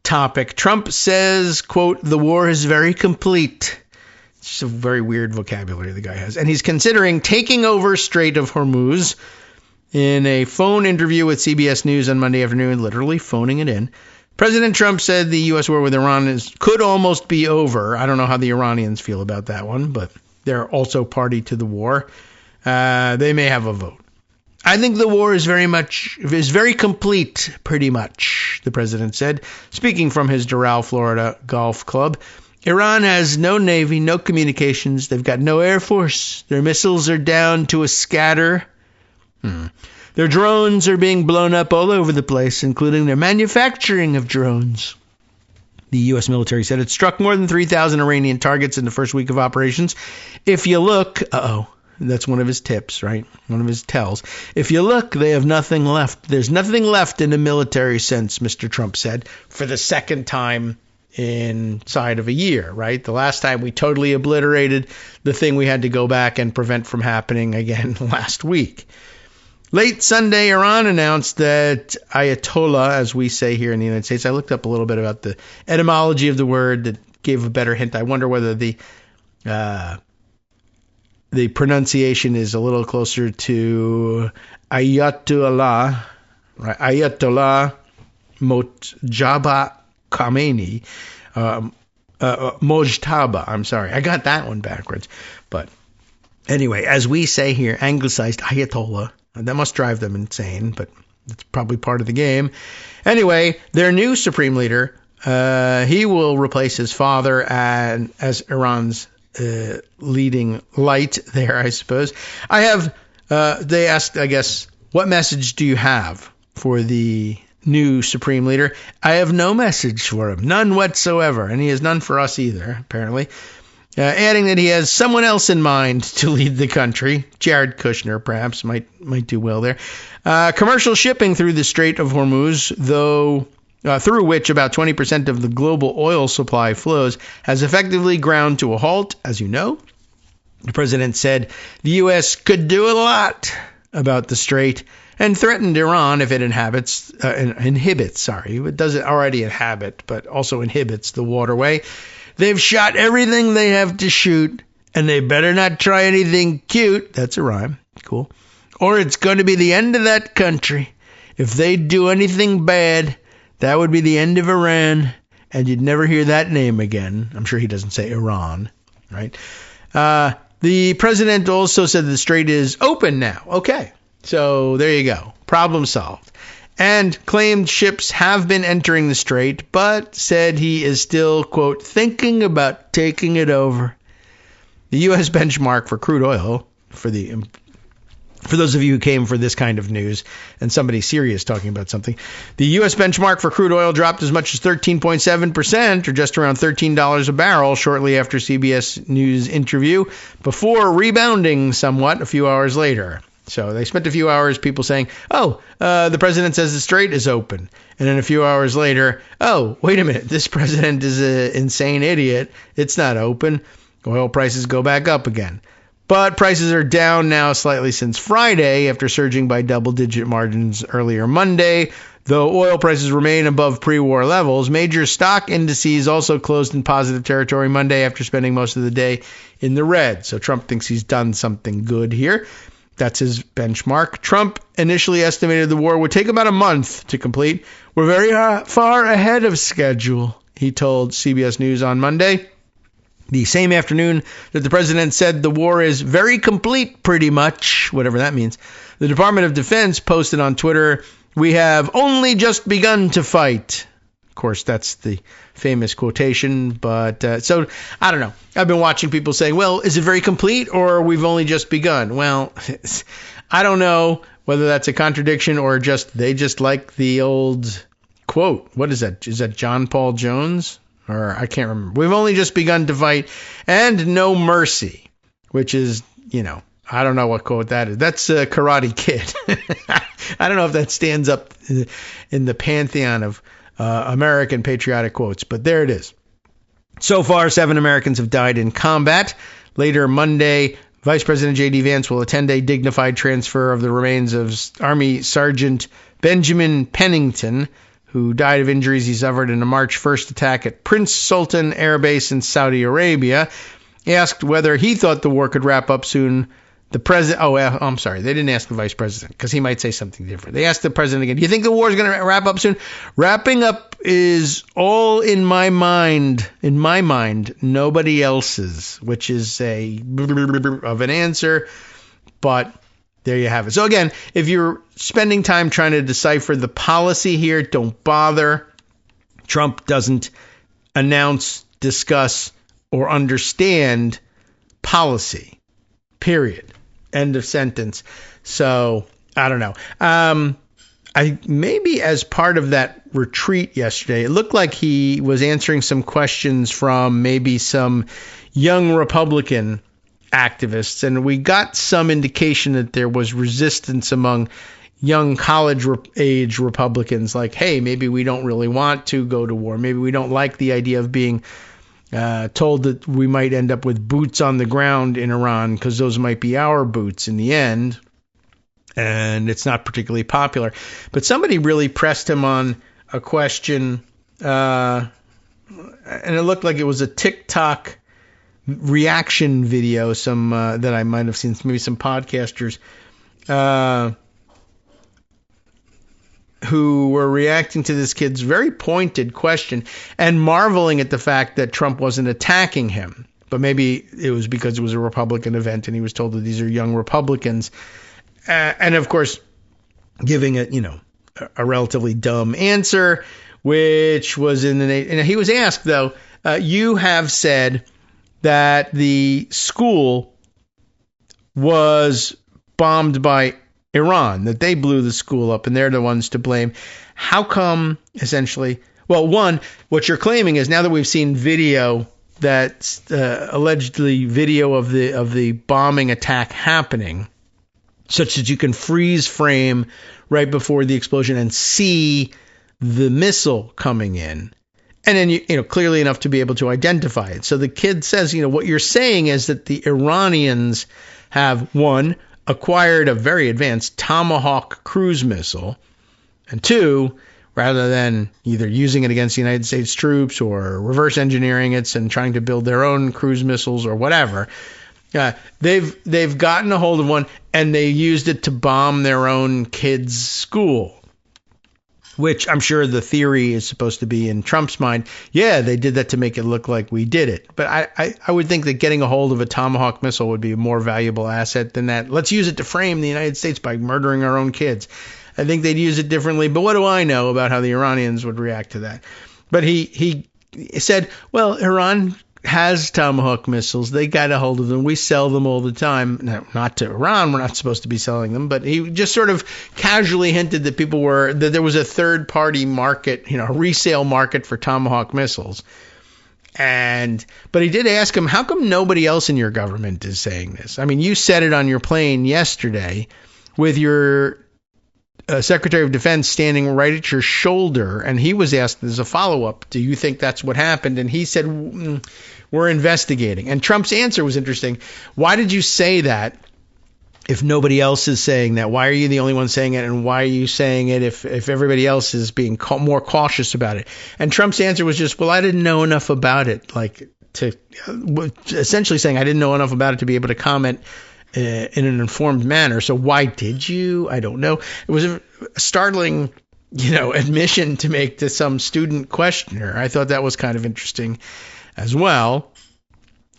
topic. Trump says, quote, the war is very complete. It's just a very weird vocabulary the guy has. And he's considering taking over Strait of Hormuz. In a phone interview with CBS News on Monday afternoon, literally phoning it in, President Trump said the U.S. war with Iran could almost be over. I don't know how the Iranians feel about that one, but they're also party to the war. They may have a vote. I think the war is very complete, pretty much, the president said, speaking from his Doral, Florida golf club. Iran has no navy, no communications. They've got no air force. Their missiles are down to a scatter. Their drones are being blown up all over the place, including their manufacturing of drones. The U.S. military said it struck more than 3,000 Iranian targets in the first week of operations. If you look, that's one of his tips, right? One of his tells. If you look, they have nothing left. There's nothing left in a military sense, Mr. Trump said, for the second time inside of a year, right? The last time we totally obliterated the thing we had to go back and prevent from happening again last week. Late Sunday, Iran announced that Ayatollah, as we say here in the United States, I looked up a little bit about the etymology of the word that gave a better hint. I wonder whether the pronunciation is a little closer to Ayatollah, right? Ayatollah Mojtaba Khomeini, Mojtaba, I'm sorry. I got that one backwards. But anyway, as we say here, anglicized Ayatollah. That must drive them insane, but it's probably part of the game. Anyway, their new supreme leader, he will replace his father as Iran's leading light there, I suppose. They asked, I guess, what message do you have for the new supreme leader? I have no message for him, none whatsoever, and he has none for us either, apparently. Adding that he has someone else in mind to lead the country. Jared Kushner, perhaps, might do well there. Commercial shipping through the Strait of Hormuz, through which about 20% of the global oil supply flows, has effectively ground to a halt, as you know. The president said the U.S. could do a lot about the strait and threatened Iran if it inhibits, it doesn't already inhabit, but also inhibits the waterway. They've shot everything they have to shoot, and they better not try anything cute. That's a rhyme. Cool. Or it's going to be the end of that country. If they do anything bad, that would be the end of Iran, and you'd never hear that name again. I'm sure he doesn't say Iran, right? The president also said the strait is open now. Okay, so there you go. Problem solved. And claimed ships have been entering the strait, but said he is still, quote, thinking about taking it over. The U.S. benchmark for crude oil, for those of you who came for this kind of news and somebody serious talking about something, the U.S. benchmark for crude oil dropped as much as 13.7%, or just around $13 a barrel, shortly after CBS News interview, before rebounding somewhat a few hours later. So they spent a few hours, people saying, the president says the strait is open. And then a few hours later, wait a minute, this president is an insane idiot. It's not open. Oil prices go back up again. But prices are down now slightly since Friday after surging by double-digit margins earlier Monday. Though oil prices remain above pre-war levels, major stock indices also closed in positive territory Monday after spending most of the day in the red. So Trump thinks he's done something good here. That's his benchmark. Trump initially estimated the war would take about a month to complete. We're very far ahead of schedule, he told CBS News on Monday. The same afternoon that the president said the war is very complete, pretty much, whatever that means. The Department of Defense posted on Twitter, "We have only just begun to fight." Of course, that's the famous quotation, but so I don't know. I've been watching people saying, well, is it very complete or we've only just begun? Well, I don't know whether that's a contradiction or just they just like the old quote. What is that? Is that John Paul Jones? Or I can't remember. We've only just begun to fight and no mercy, which is, I don't know what quote that is. That's a Karate Kid. I don't know if that stands up in the pantheon of American patriotic quotes, but there it is. So far, 7 Americans have died in combat. Later Monday, Vice President J.D. Vance will attend a dignified transfer of the remains of Army Sergeant Benjamin Pennington, who died of injuries he suffered in a March 1st attack at Prince Sultan Air Base in Saudi Arabia. He asked whether he thought the war could wrap up soon. The president, I'm sorry, they didn't ask the vice president because he might say something different. They asked the president again, do you think the war is going to wrap up soon? Wrapping up is all in my mind, nobody else's, which is of an answer, but there you have it. So again, if you're spending time trying to decipher the policy here, don't bother. Trump doesn't announce, discuss, or understand policy, period. End of sentence. So I don't know. Maybe as part of that retreat yesterday, it looked like he was answering some questions from maybe some young Republican activists, and we got some indication that there was resistance among young college-age Republicans, like, hey, maybe we don't really want to go to war. Maybe we don't like the idea of being told that we might end up with boots on the ground in Iran because those might be our boots in the end. And it's not particularly popular. But somebody really pressed him on a question, and it looked like it was a TikTok reaction video, some that I might have seen, maybe some podcasters who were reacting to this kid's very pointed question and marveling at the fact that Trump wasn't attacking him. But maybe it was because it was a Republican event and he was told that these are young Republicans. And of course, giving it, a relatively dumb answer, which was and he was asked, though, you have said that the school was bombed by Iran, that they blew the school up and they're the ones to blame. How come, essentially? Well, one, what you're claiming is now that we've seen video that's allegedly video of the bombing attack happening, such that you can freeze frame right before the explosion and see the missile coming in. And then, clearly enough to be able to identify it. So the kid says, what you're saying is that the Iranians have, one, acquired a very advanced Tomahawk cruise missile, and two, rather than either using it against the United States troops or reverse engineering it and trying to build their own cruise missiles or whatever, they've gotten a hold of one and they used it to bomb their own kids' school. which I'm sure the theory is supposed to be in Trump's mind. Yeah, they did that to make it look like we did it. But I would think that getting a hold of a Tomahawk missile would be a more valuable asset than that. Let's use it to frame the United States by murdering our own kids. I think they'd use it differently. But what do I know about how the Iranians would react to that? But he said, well, Iran has Tomahawk missiles. They got a hold of them. We sell them all the time. Now, not to Iran. We're not supposed to be selling them. But he just sort of casually hinted that that there was a third party market, a resale market for Tomahawk missiles. But he did ask him, how come nobody else in your government is saying this? I mean, you said it on your plane yesterday with your Secretary of Defense standing right at your shoulder, and he was asked as a follow-up, do you think that's what happened? And he said, we're investigating. And Trump's answer was interesting. Why did you say that if nobody else is saying that? Why are you the only one saying it? And why are you saying it if everybody else is being more cautious about it? And Trump's answer was just, well, I didn't know enough about it, essentially saying I didn't know enough about it to be able to comment in an informed manner. So why did you? I don't know. It was a startling, admission to make to some student questioner. I thought that was kind of interesting as well.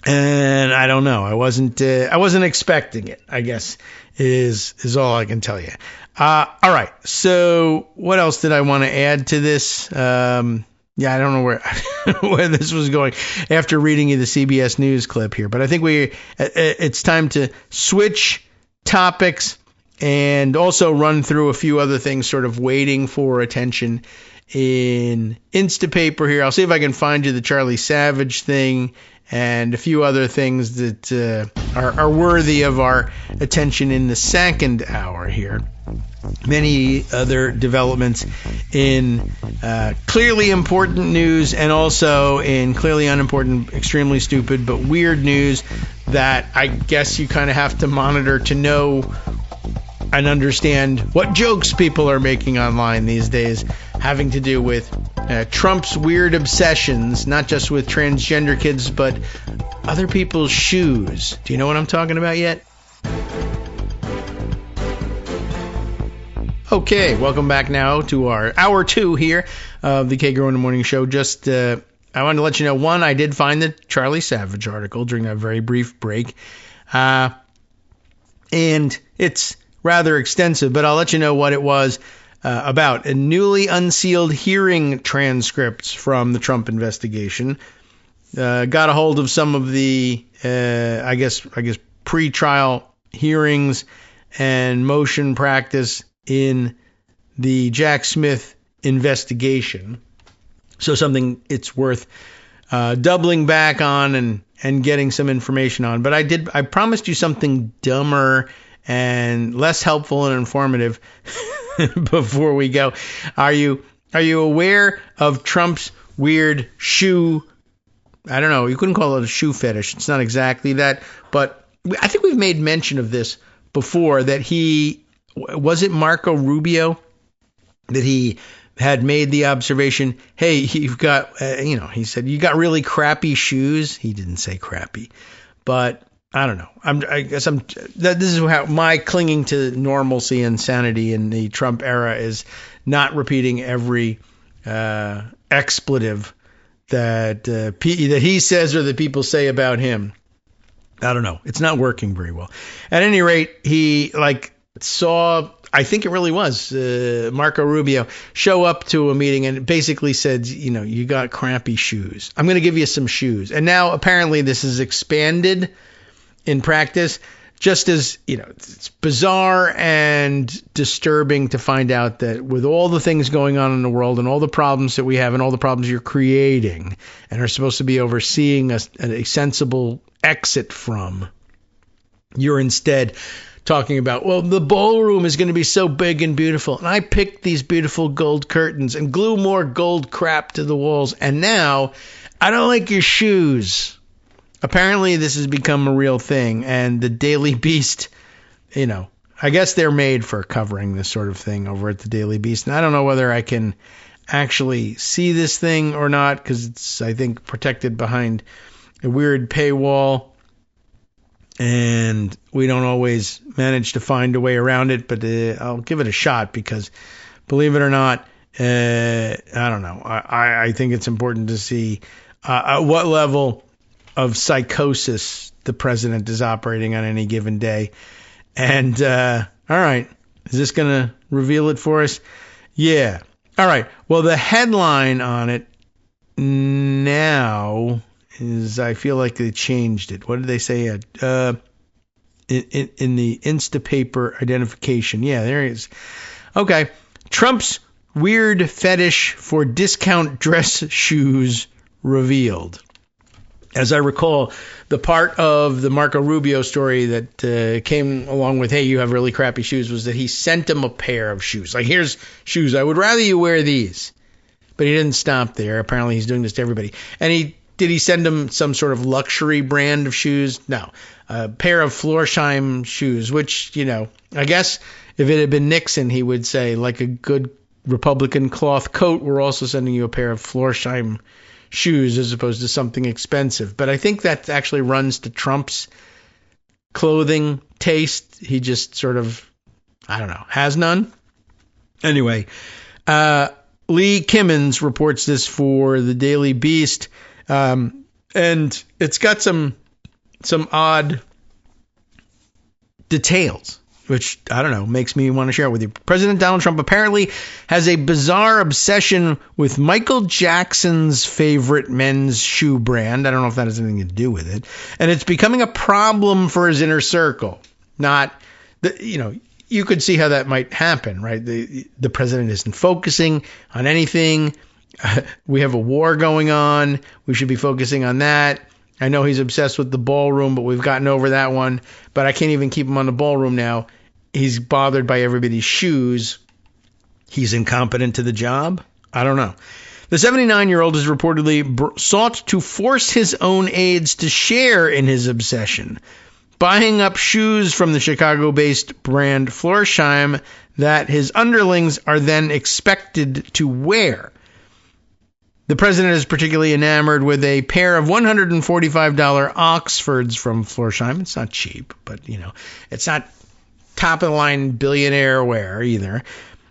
And I don't know. I wasn't expecting it, I guess, is all I can tell you. All right. So what else did I want to add to this? Yeah, I don't know where this was going after reading you the CBS News clip here, but I think it's time to switch topics and also run through a few other things sort of waiting for attention in Instapaper here. I'll see if I can find you the Charlie Savage thing and a few other things that are worthy of our attention in the second hour here. Many other developments in clearly important news and also in clearly unimportant, extremely stupid, but weird news that I guess you kind of have to monitor to know and understand what jokes people are making online these days, having to do with Trump's weird obsessions, not just with transgender kids, but other people's shoes. Do you know what I'm talking about yet? Okay, welcome back now to our hour 2 here of the Kagro in the Morning Show. I wanted to let you know, one, I did find the Charlie Savage article during that very brief break. And it's rather extensive, but I'll let you know what it was about. A newly unsealed hearing transcripts from the Trump investigation. Got a hold of some of the, I guess pre-trial hearings and motion practice in the Jack Smith investigation. So something it's worth doubling back on and getting some information on. But I promised you something dumber and less helpful and informative before we go. Are you aware of Trump's weird shoe? I don't know. You couldn't call it a shoe fetish. It's not exactly that. But I think we've made mention of this before, that was it Marco Rubio that he had made the observation, hey, you've got, he said, you got really crappy shoes. He didn't say crappy, but I don't know. This is how my clinging to normalcy and sanity in the Trump era is not repeating every expletive that he says or that people say about him. I don't know. It's not working very well. At any rate, he saw, I think it really was Marco Rubio show up to a meeting and basically said, you got crappy shoes. I'm going to give you some shoes. And now apparently this is expanded in practice, just as, it's bizarre and disturbing to find out that with all the things going on in the world and all the problems that we have and all the problems you're creating and are supposed to be overseeing a sensible exit from, you're instead talking about, well, the ballroom is going to be so big and beautiful, and I picked these beautiful gold curtains and glue more gold crap to the walls, and now I don't like your shoes. Apparently this has become a real thing, and the Daily Beast, I guess they're made for covering this sort of thing over at the Daily Beast, and I don't know whether I can actually see this thing or not, because it's, I think, protected behind a weird paywall, and we don't always manage to find a way around it, but I'll give it a shot, because believe it or not, I don't know. I think it's important to see at what level of psychosis the president is operating on any given day. And, all right, is this going to reveal it for us? Yeah. All right. Well, the headline on it now is, I feel like they changed it. What did they say? In the Instapaper identification. Yeah, there it is. Okay. Trump's weird fetish for discount dress shoes revealed. As I recall, the part of the Marco Rubio story that came along with, hey, you have really crappy shoes, was that he sent him a pair of shoes. Like, here's shoes. I would rather you wear these. But he didn't stop there. Apparently, he's doing this to everybody. And did he send him some sort of luxury brand of shoes? No. A pair of Florsheim shoes, which, I guess if it had been Nixon, he would say, like a good Republican cloth coat, we're also sending you a pair of Florsheim shoes as opposed to something expensive. But I think that actually runs to Trump's clothing taste. He just sort of, I don't know, has none. Anyway, Lee Kimmons reports this for the Daily Beast, and it's got some odd details, which, I don't know, makes me want to share it with you. President Donald Trump apparently has a bizarre obsession with Michael Jackson's favorite men's shoe brand. I don't know if that has anything to do with it. And it's becoming a problem for his inner circle. You could see how that might happen, right? The president isn't focusing on anything. We have a war going on. We should be focusing on that. I know he's obsessed with the ballroom, but we've gotten over that one. But I can't even keep him on the ballroom now. He's bothered by everybody's shoes. He's incompetent to the job? I don't know. The 79-year-old has reportedly sought to force his own aides to share in his obsession, buying up shoes from the Chicago-based brand Florsheim that his underlings are then expected to wear. The president is particularly enamored with a pair of $145 Oxfords from Florsheim. It's not cheap, but, it's not top-of-the-line billionaire wear either,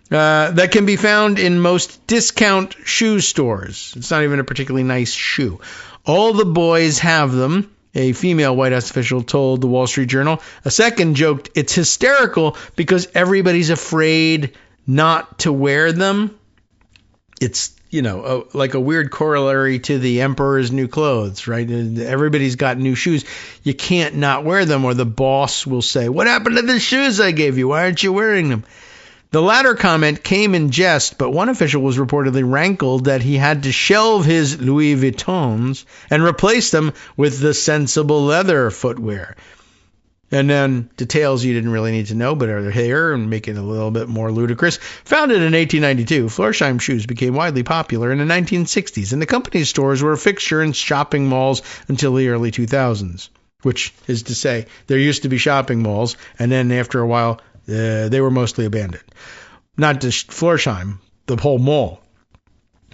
that can be found in most discount shoe stores. It's not even a particularly nice shoe. All the boys have them, a female White House official told the Wall Street Journal. A second joked, it's hysterical because everybody's afraid not to wear them. It's, like a weird corollary to the emperor's new clothes, right? Everybody's got new shoes. You can't not wear them, or the boss will say, what happened to the shoes I gave you? Why aren't you wearing them? The latter comment came in jest, but one official was reportedly rankled that he had to shelve his Louis Vuittons and replace them with the sensible leather footwear. And then details you didn't really need to know, but are here and make it a little bit more ludicrous. Founded in 1892, Florsheim shoes became widely popular in the 1960s, and the company's stores were a fixture in shopping malls until the early 2000s, which is to say there used to be shopping malls, and then after a while, they were mostly abandoned. Not just Florsheim, the whole mall.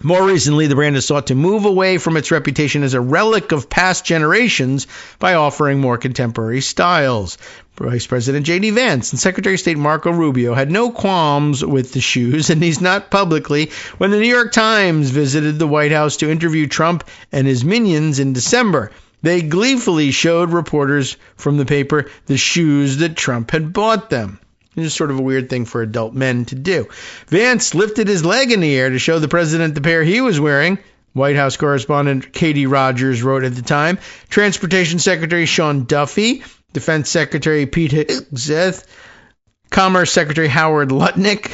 More recently, the brand has sought to move away from its reputation as a relic of past generations by offering more contemporary styles. Vice President J.D. Vance and Secretary of State Marco Rubio had no qualms with the shoes, and he's not publicly, when the New York Times visited the White House to interview Trump and his minions in December. They gleefully showed reporters from the paper the shoes that Trump had bought them. It's sort of a weird thing for adult men to do. Vance lifted his leg in the air to show the president the pair he was wearing. White House correspondent Katie Rogers wrote at the time. Transportation Secretary Sean Duffy, Defense Secretary Pete Hegseth, Commerce Secretary Howard Lutnick,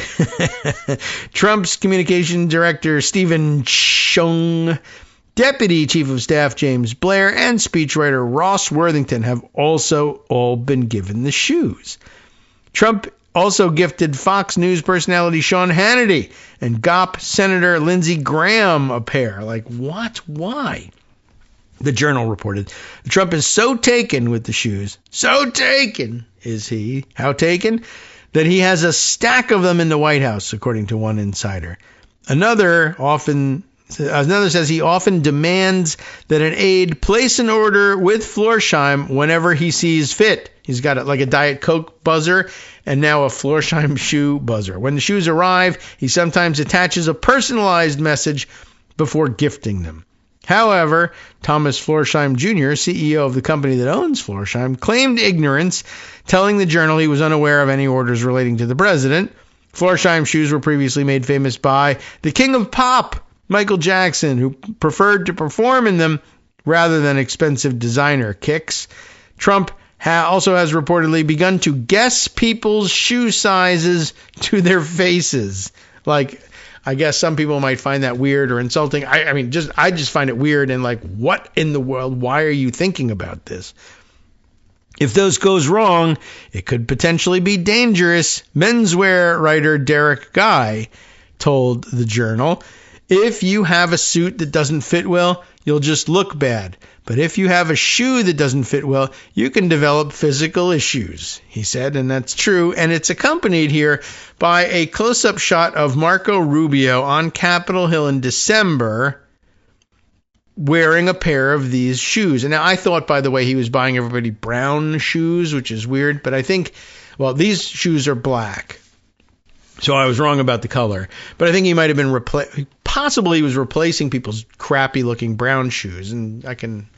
Trump's Communication Director Stephen Chung, Deputy Chief of Staff James Blair, and speechwriter Ross Worthington have also all been given the shoes. Trump also gifted Fox News personality Sean Hannity and Gops Senator Lindsey Graham a pair. Like, what? Why? The Journal reported, Trump is so taken with the shoes, so taken is he, how taken, that he has a stack of them in the White House, according to one insider. Another often Another says he often demands that an aide place an order with Florsheim whenever he sees fit. He's got like a Diet Coke buzzer and now a Florsheim shoe buzzer. When the shoes arrive, he sometimes attaches a personalized message before gifting them. However, Thomas Florsheim Jr., CEO of the company that owns Florsheim, claimed ignorance, telling the Journal he was unaware of any orders relating to the president. Florsheim shoes were previously made famous by the king of pop, Michael Jackson, who preferred to perform in them rather than expensive designer kicks. Trump also has reportedly begun to guess people's shoe sizes to their faces. Like, I guess some people might find that weird or insulting. I just find it weird and like, what in the world? Why are you thinking about this? If this goes wrong, it could potentially be dangerous. Menswear writer Derek Guy told the Journal, if you have a suit that doesn't fit well, you'll just look bad. But if you have a shoe that doesn't fit well, you can develop physical issues, he said, and that's true. And it's accompanied here by a close-up shot of Marco Rubio on Capitol Hill in December wearing a pair of these shoes. And now I thought, by the way, he was buying everybody brown shoes, which is weird. But I think, well, these shoes are black. So I was wrong about the color. But I think he might have been possibly he was replacing people's crappy-looking brown shoes. And I can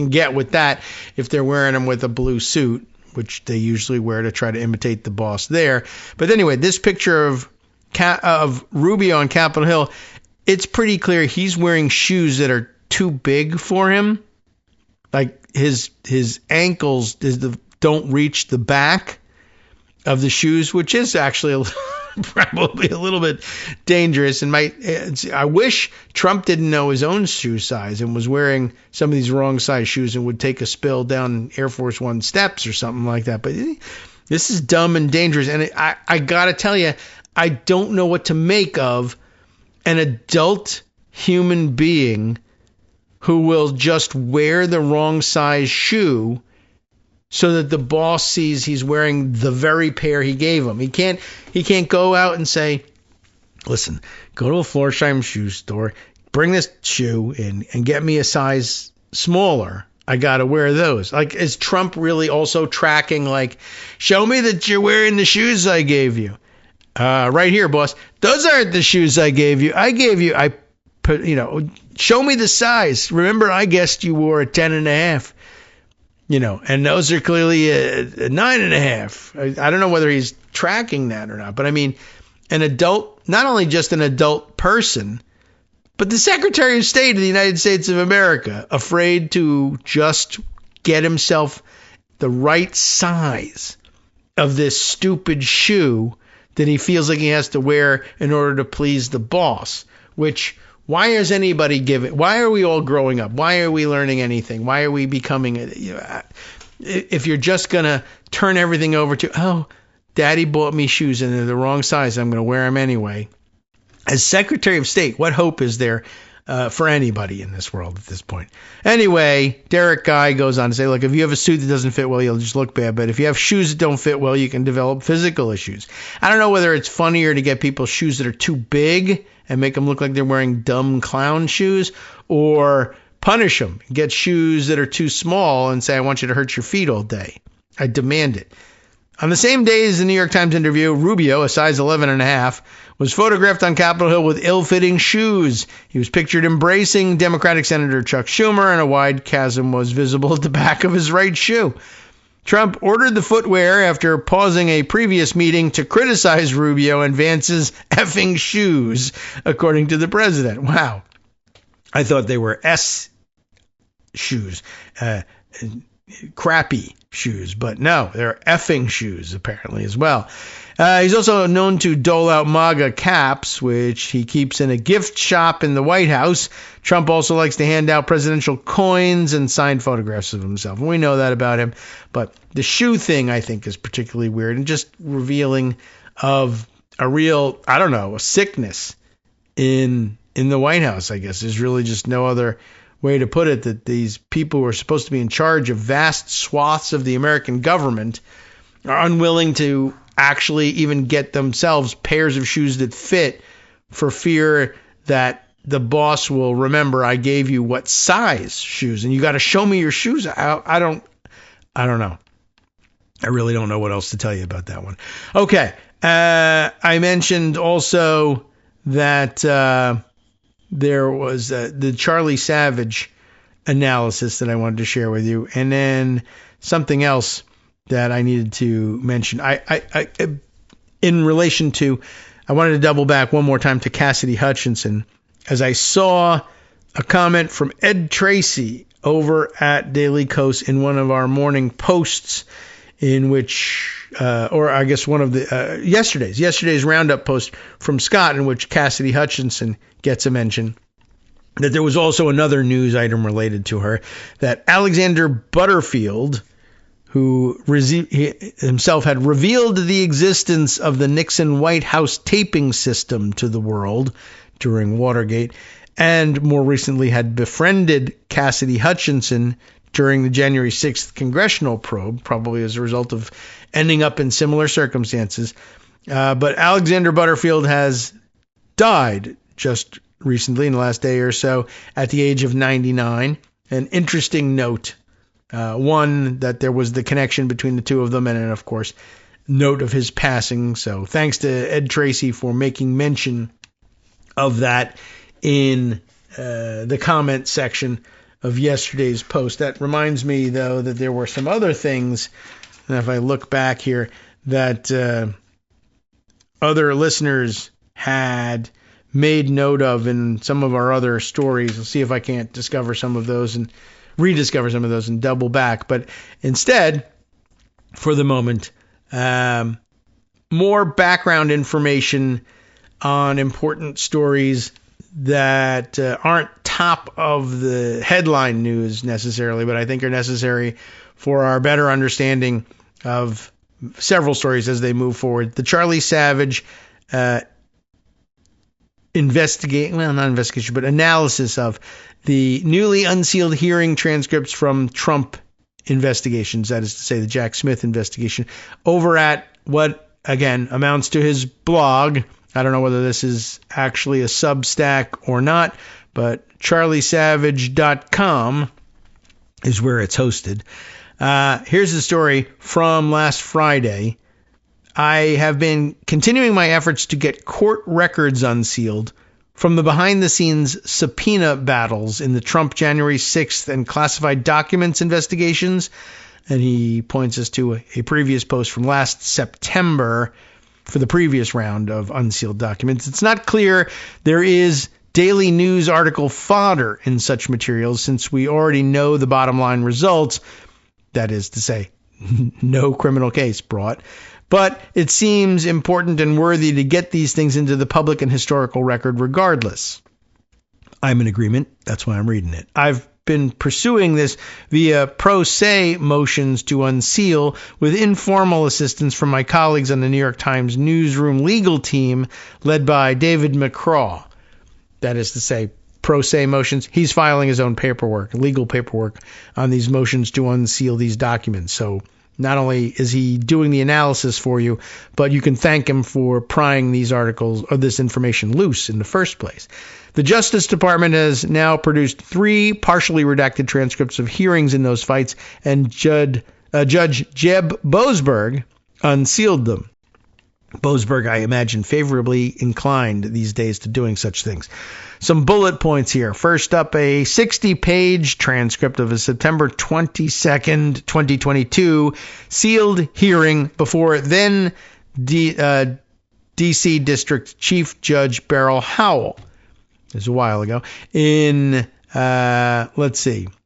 get with that if they're wearing them with a blue suit, which they usually wear to try to imitate the boss there. But anyway, this picture of Rubio on Capitol Hill, it's pretty clear he's wearing shoes that are too big for him. Like his ankles don't reach the back of the shoes, which is actually probably a little bit dangerous. And I wish Trump didn't know his own shoe size and was wearing some of these wrong size shoes and would take a spill down Air Force One steps or something like that. But this is dumb and dangerous. And I gotta tell you, I don't know what to make of an adult human being who will just wear the wrong size shoe so that the boss sees he's wearing the very pair he gave him. He can't go out and say, listen, go to a Florsheim shoe store, bring this shoe in and get me a size smaller. I got to wear those. Like, is Trump really also tracking, like, show me that you're wearing the shoes I gave you? Right here, boss. Those aren't the shoes I gave you. Show me the size. Remember, I guessed you wore a 10.5. And those are clearly a 9.5. I don't know whether he's tracking that or not, but I mean, an adult, not only just an adult person, but the Secretary of State of the United States of America, afraid to just get himself the right size of this stupid shoe that he feels like he has to wear in order to please the boss, which... Why is anybody giving? Why are we all growing up? Why are we learning anything? Why are we becoming? If you're just going to turn everything over to, daddy bought me shoes and they're the wrong size, I'm going to wear them anyway. As Secretary of State, what hope is there for anybody in this world at this point? Anyway, Derek Guy goes on to say, look, if you have a suit that doesn't fit well, you'll just look bad. But if you have shoes that don't fit well, you can develop physical issues. I don't know whether it's funnier to get people shoes that are too big and make them look like they're wearing dumb clown shoes, or punish them, get shoes that are too small and say, I want you to hurt your feet all day. I demand it. On the same day as the New York Times interview, Rubio, a size 11.5, was photographed on Capitol Hill with ill-fitting shoes. He was pictured embracing Democratic Senator Chuck Schumer, and a wide chasm was visible at the back of his right shoe. Trump ordered the footwear after pausing a previous meeting to criticize Rubio and Vance's effing shoes, according to the president. Wow. I thought they were S shoes, crappy shoes, but no, they're effing shoes apparently as well. He's also known to dole out MAGA caps, which he keeps in a gift shop in the White House. Trump also likes to hand out presidential coins and signed photographs of himself. And we know that about him. But the shoe thing, I think, is particularly weird and just revealing of a real, a sickness in the White House, I guess. There's really just no other way to put it, that these people who are supposed to be in charge of vast swaths of the American government are unwilling to actually even get themselves pairs of shoes that fit for fear that the boss will remember I gave you what size shoes, and you got to show me your shoes. I don't know. I really don't know what else to tell you about that one. Okay. I mentioned also that there was the Charlie Savage analysis that I wanted to share with you, and then something else that I needed to mention. I in relation to, I wanted to double back one more time to Cassidy Hutchinson, as I saw a comment from Ed Tracy over at Daily Kos in one of our morning posts, in which, or I guess one of the yesterday's roundup post from Scott, in which Cassidy Hutchinson gets a mention, that there was also another news item related to her, that Alexander Butterfield, who himself had revealed the existence of the Nixon White House taping system to the world during Watergate, and more recently had befriended Cassidy Hutchinson during the January 6th congressional probe, probably as a result of ending up in similar circumstances. But Alexander Butterfield has died just recently, in the last day or so, at the age of 99. An interesting note. One, that there was the connection between the two of them, and then, of course, note of his passing. So thanks to Ed Tracy for making mention of that in the comment section of yesterday's post. That reminds me, though, that there were some other things, and if I look back here, that other listeners had made note of in some of our other stories. I'll see if I can't discover some of those and rediscover some of those and double back. But instead, for the moment, more background information on important stories that aren't top of the headline news necessarily, but I think are necessary for our better understanding of several stories as they move forward. The Charlie Savage analysis of the newly unsealed hearing transcripts from Trump investigations, that is to say the Jack Smith investigation, over at what, again, amounts to his blog. I don't know whether this is actually a Substack or not, but charliesavage.com is where it's hosted. Here's the story from last Friday. I have been continuing my efforts to get court records unsealed from the behind-the-scenes subpoena battles in the Trump January 6th and classified documents investigations. And he points us to a previous post from last September for the previous round of unsealed documents. It's not clear there is daily news article fodder in such materials, since we already know the bottom line results. That is to say, no criminal case brought. But it seems important and worthy to get these things into the public and historical record regardless. I'm in agreement. That's why I'm reading it. I've been pursuing this via pro se motions to unseal with informal assistance from my colleagues on the New York Times newsroom legal team led by David McCraw. That is to say, pro se motions. He's filing his own paperwork, legal paperwork, on these motions to unseal these documents. So not only is he doing the analysis for you, but you can thank him for prying these articles or this information loose in the first place. The Justice Department has now produced 3 partially redacted transcripts of hearings in those fights, and Judge Jeb Boasberg unsealed them. Boasberg, I imagine, favorably inclined these days to doing such things. Some bullet points here. First up, a 60-page transcript of a September 22nd, 2022 sealed hearing before then D.C. District Chief Judge Beryl Howell. It was a while ago. In,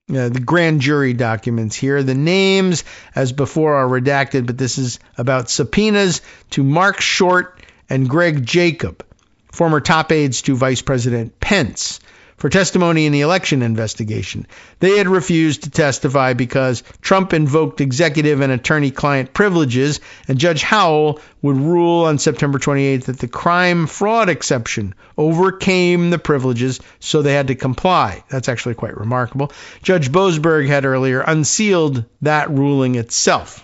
the grand jury documents here. The names, as before, are redacted, but this is about subpoenas to Mark Short and Greg Jacob, former top aides to Vice President Pence, for testimony in the election investigation. They had refused to testify because Trump invoked executive and attorney-client privileges, and Judge Howell would rule on September 28th that the crime fraud exception overcame the privileges, so they had to comply. That's actually quite remarkable. Judge Boasberg had earlier unsealed that ruling itself.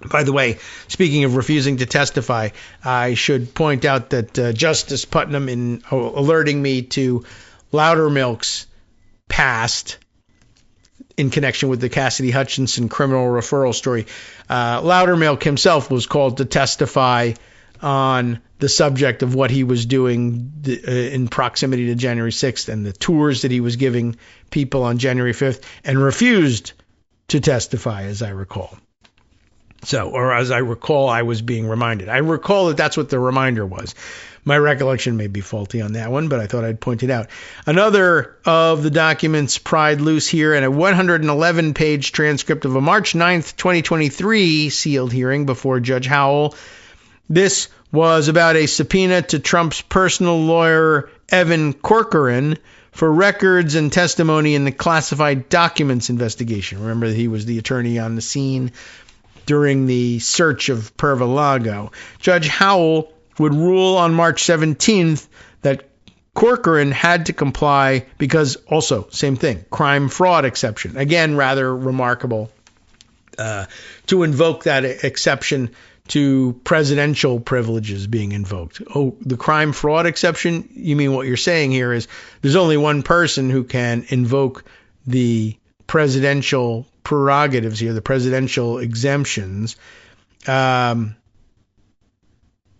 By the way, speaking of refusing to testify, I should point out that Justice Putnam, in alerting me to Loudermilk's past in connection with the Cassidy Hutchinson criminal referral story, Loudermilk himself was called to testify on the subject of what he was doing in proximity to January 6th and the tours that he was giving people on January 5th, and refused to testify, as I recall. So, or as I recall, I was being reminded. I recall that that's what the reminder was. My recollection may be faulty on that one, but I thought I'd point it out. Another of the documents pried loose here in a 111-page transcript of a March 9th, 2023 sealed hearing before Judge Howell. This was about a subpoena to Trump's personal lawyer, Evan Corcoran, for records and testimony in the classified documents investigation. Remember, he was the attorney on the scene during the search of Perva-Lago. Judge Howell would rule on March 17th that Corcoran had to comply because, also, same thing, crime fraud exception. Again, rather remarkable to invoke that exception to presidential privileges being invoked. Oh, the crime fraud exception? You mean what you're saying here is there's only one person who can invoke the presidential prerogatives here, the presidential exemptions. And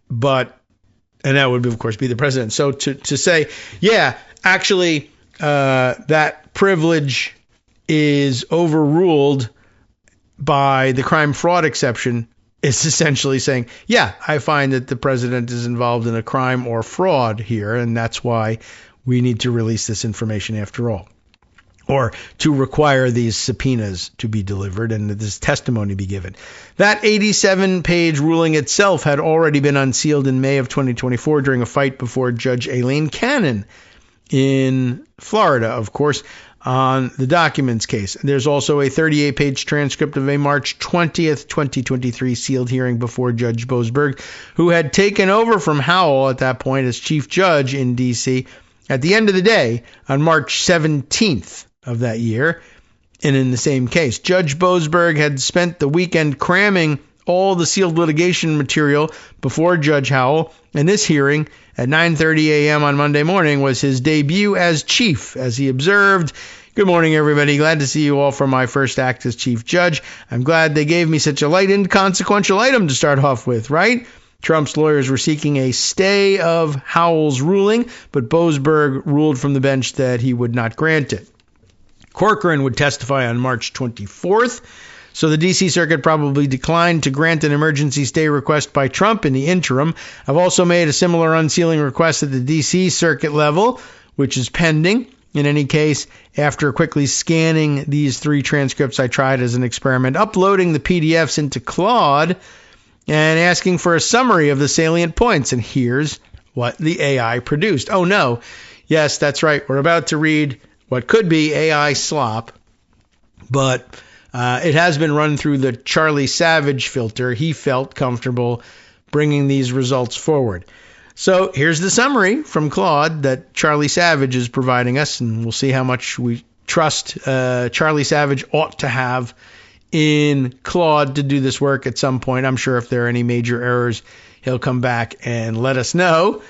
that would, of course, be the president. So to say, yeah, actually, that privilege is overruled by the crime fraud exception is essentially saying, yeah, I find that the president is involved in a crime or fraud here, and that's why we need to release this information after all, or to require these subpoenas to be delivered and this testimony be given. That 87-page ruling itself had already been unsealed in May of 2024 during a fight before Judge Elaine Cannon in Florida, of course, on the documents case. There's also a 38-page transcript of a March 20th, 2023 sealed hearing before Judge Boasberg, who had taken over from Howell at that point as chief judge in D.C. At the end of the day, on March 17th of that year, and in the same case, Judge Boasberg had spent the weekend cramming all the sealed litigation material before Judge Howell, and this hearing at 9:30 a.m. on Monday morning was his debut as chief. As he observed, "Good morning, everybody. Glad to see you all for my first act as chief judge. I'm glad they gave me such a light, inconsequential item to start off with, right?" Trump's lawyers were seeking a stay of Howell's ruling, but Boasberg ruled from the bench that he would not grant it. Corcoran would testify on March 24th, so the D.C. Circuit probably declined to grant an emergency stay request by Trump in the interim. I've also made a similar unsealing request at the D.C. Circuit level, which is pending. In any case, after quickly scanning these three transcripts, I tried as an experiment uploading the PDFs into Claude and asking for a summary of the salient points. And here's what the AI produced. Oh, no. Yes, that's right. We're about to read what could be AI slop, but it has been run through the Charlie Savage filter. He felt comfortable bringing these results forward. So here's the summary from Claude that Charlie Savage is providing us, and we'll see how much we trust Charlie Savage ought to have in Claude to do this work at some point. I'm sure if there are any major errors, he'll come back and let us know.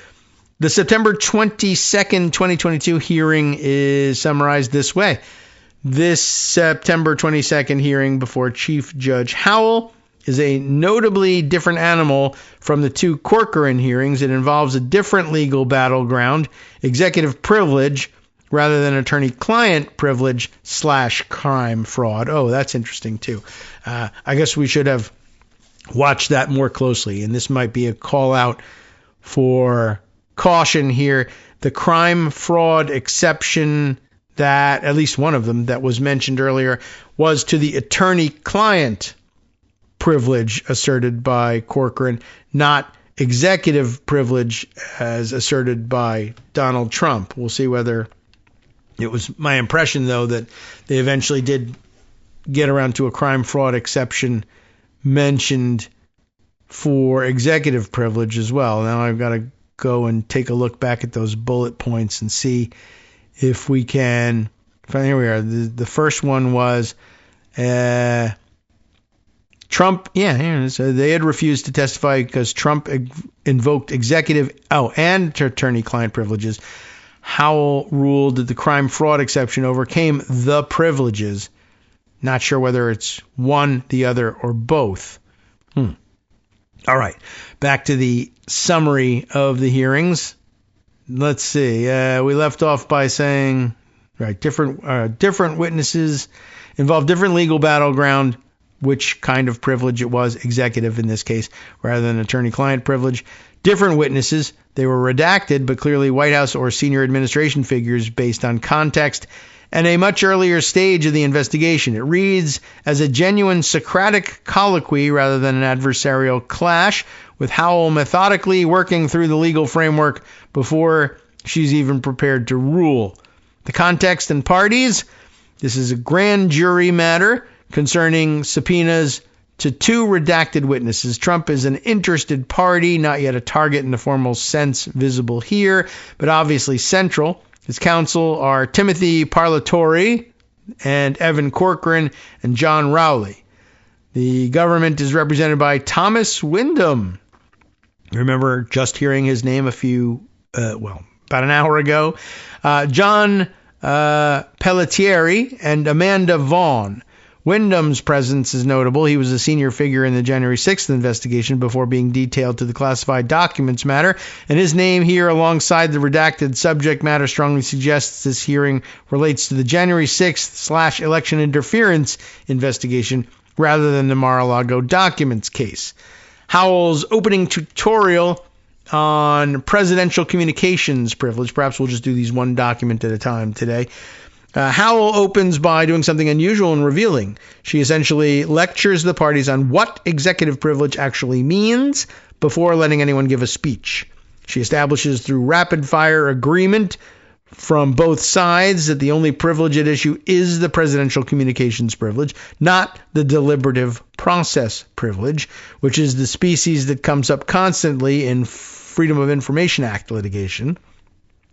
The September 22nd, 2022 hearing is summarized this way. This September 22nd hearing before Chief Judge Howell is a notably different animal from the two Corcoran hearings. It involves a different legal battleground, executive privilege, rather than attorney-client privilege / crime fraud. Oh, that's interesting, too. I guess we should have watched that more closely, and this might be a call-out for caution here. The crime fraud exception that, at least one of them that was mentioned earlier, was to the attorney-client privilege asserted by Corcoran, not executive privilege as asserted by Donald Trump. We'll see whether it was my impression, though, that they eventually did get around to a crime fraud exception mentioned for executive privilege as well. Now I've got to go and take a look back at those bullet points and see if we can. Here we are. The first one was Trump, so they had refused to testify because Trump invoked executive, and attorney-client privileges. Howell ruled that the crime-fraud exception overcame the privileges. Not sure whether it's one, the other, or both. All right, back to the summary of the hearings. Let's see. We left off by saying, different witnesses involved different legal battleground. Which kind of privilege it was, executive in this case, rather than attorney-client privilege. Different witnesses. They were redacted, but clearly White House or senior administration figures based on context and a much earlier stage of the investigation. It reads as a genuine Socratic colloquy rather than an adversarial clash, with Howell methodically working through the legal framework before she's even prepared to rule. The context and parties. This is a grand jury matter concerning subpoenas to two redacted witnesses. Trump is an interested party, not yet a target in the formal sense visible here, but obviously central. His counsel are Timothy Parlatore and Evan Corcoran and John Rowley. The government is represented by Thomas Windham. Remember just hearing his name about an hour ago. John Pelletieri and Amanda Vaughn. Windham's presence is notable. He was a senior figure in the January 6th investigation before being detailed to the classified documents matter, and his name here alongside the redacted subject matter strongly suggests this hearing relates to the January 6th / election interference investigation rather than the Mar-a-Lago documents case. Howell's opening tutorial on presidential communications privilege. Perhaps we'll just do these one document at a time today. Howell opens by doing something unusual and revealing. She essentially lectures the parties on what executive privilege actually means before letting anyone give a speech. She establishes through rapid-fire agreement from both sides that the only privilege at issue is the presidential communications privilege, not the deliberative process privilege, which is the species that comes up constantly in Freedom of Information Act litigation.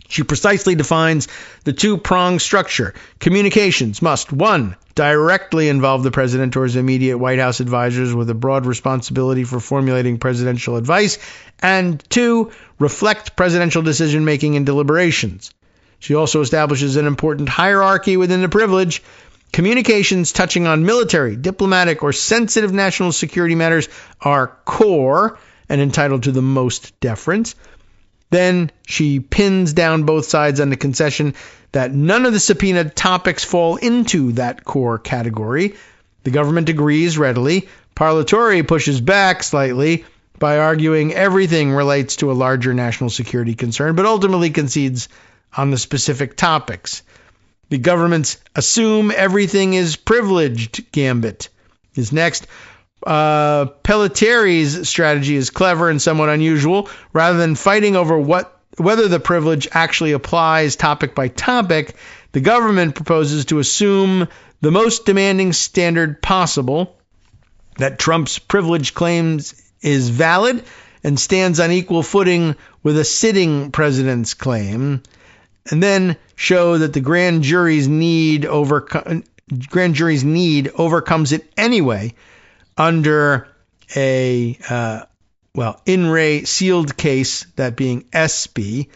She precisely defines the two-pronged structure. Communications must, 1, directly involve the president or his immediate White House advisors with a broad responsibility for formulating presidential advice, and 2, reflect presidential decision-making and deliberations. She also establishes an important hierarchy within the privilege. Communications touching on military, diplomatic, or sensitive national security matters are core and entitled to the most deference. Then she pins down both sides on the concession that none of the subpoenaed topics fall into that core category. The government agrees readily. Parlatore pushes back slightly by arguing everything relates to a larger national security concern, but ultimately concedes on the specific topics. The government's assume everything is privileged gambit is next. Pelletier's strategy is clever and somewhat unusual. Rather than fighting over whether the privilege actually applies topic by topic, the government proposes to assume the most demanding standard possible, that Trump's privilege claims is valid and stands on equal footing with a sitting president's claim, and then show that the grand jury's need overcomes it anyway under a in re sealed case, that being SB.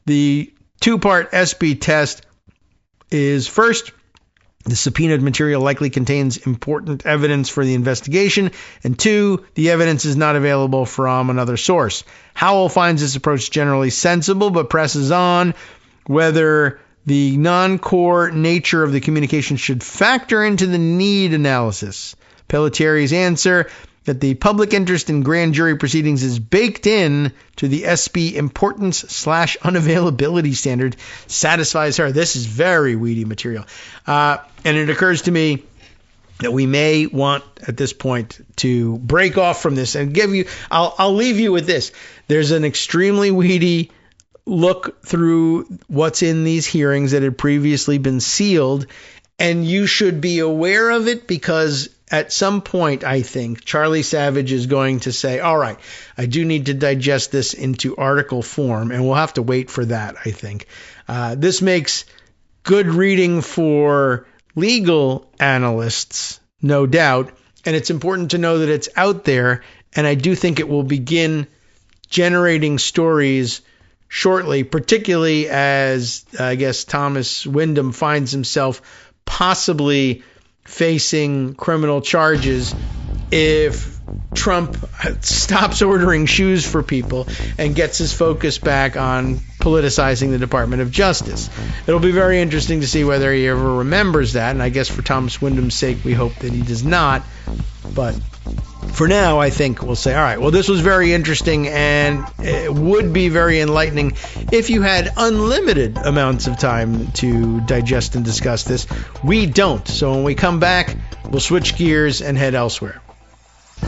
The two-part SB test is, first, the subpoenaed material likely contains important evidence for the investigation, and 2, the evidence is not available from another source. Howell finds this approach generally sensible, but presses on whether the non-core nature of the communication should factor into the need analysis. Pelletier's answer that the public interest in grand jury proceedings is baked in to the SB importance / unavailability standard satisfies her. This is very weedy material. And it occurs to me that we may want at this point to break off from this and give you, I'll leave you with this. There's an extremely weedy look through what's in these hearings that had previously been sealed, and you should be aware of it because at some point, I think, Charlie Savage is going to say, all right, I do need to digest this into article form, and we'll have to wait for that, I think. This makes good reading for legal analysts, no doubt, and it's important to know that it's out there, and I do think it will begin generating stories shortly, particularly as, I guess, Thomas Wyndham finds himself possibly facing criminal charges if Trump stops ordering shoes for people and gets his focus back on politicizing the Department of Justice. It'll be very interesting to see whether he ever remembers that, and I guess for Thomas Wyndham's sake, we hope that he does not. But for now, I think we'll say, all right, well, this was very interesting, and it would be very enlightening if you had unlimited amounts of time to digest and discuss this. We don't. So when we come back, we'll switch gears and head elsewhere.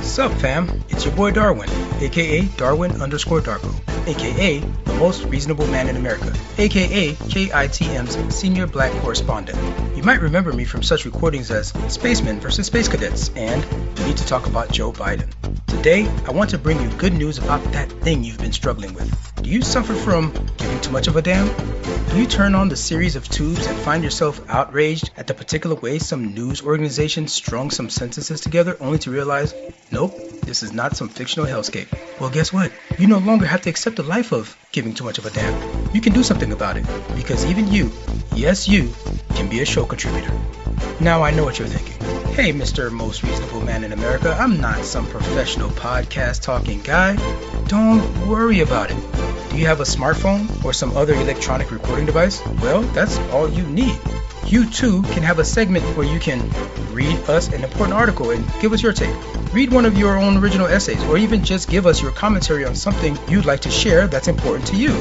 Sup fam, it's your boy Darwin, aka Darwin_Darko, aka the most reasonable man in America, aka KITM's senior black correspondent. You might remember me from such recordings as Spacemen vs. Space Cadets and We Need to Talk About Joe Biden. Today, I want to bring you good news about that thing you've been struggling with. Do you suffer from giving too much of a damn? Do you turn on the series of tubes and find yourself outraged at the particular way some news organization strung some sentences together only to realize, nope, this is not some fictional hellscape? Well, guess what? You no longer have to accept the life of giving too much of a damn. You can do something about it, because even you, yes you, can be a show contributor. Now I know what you're thinking. Hey, Mr. Most Reasonable Man in America, I'm not some professional podcast talking guy. Don't worry about it. Do you have a smartphone or some other electronic recording device? Well, that's all you need. You too can have a segment where you can read us an important article and give us your take. Read one of your own original essays, or even just give us your commentary on something you'd like to share that's important to you.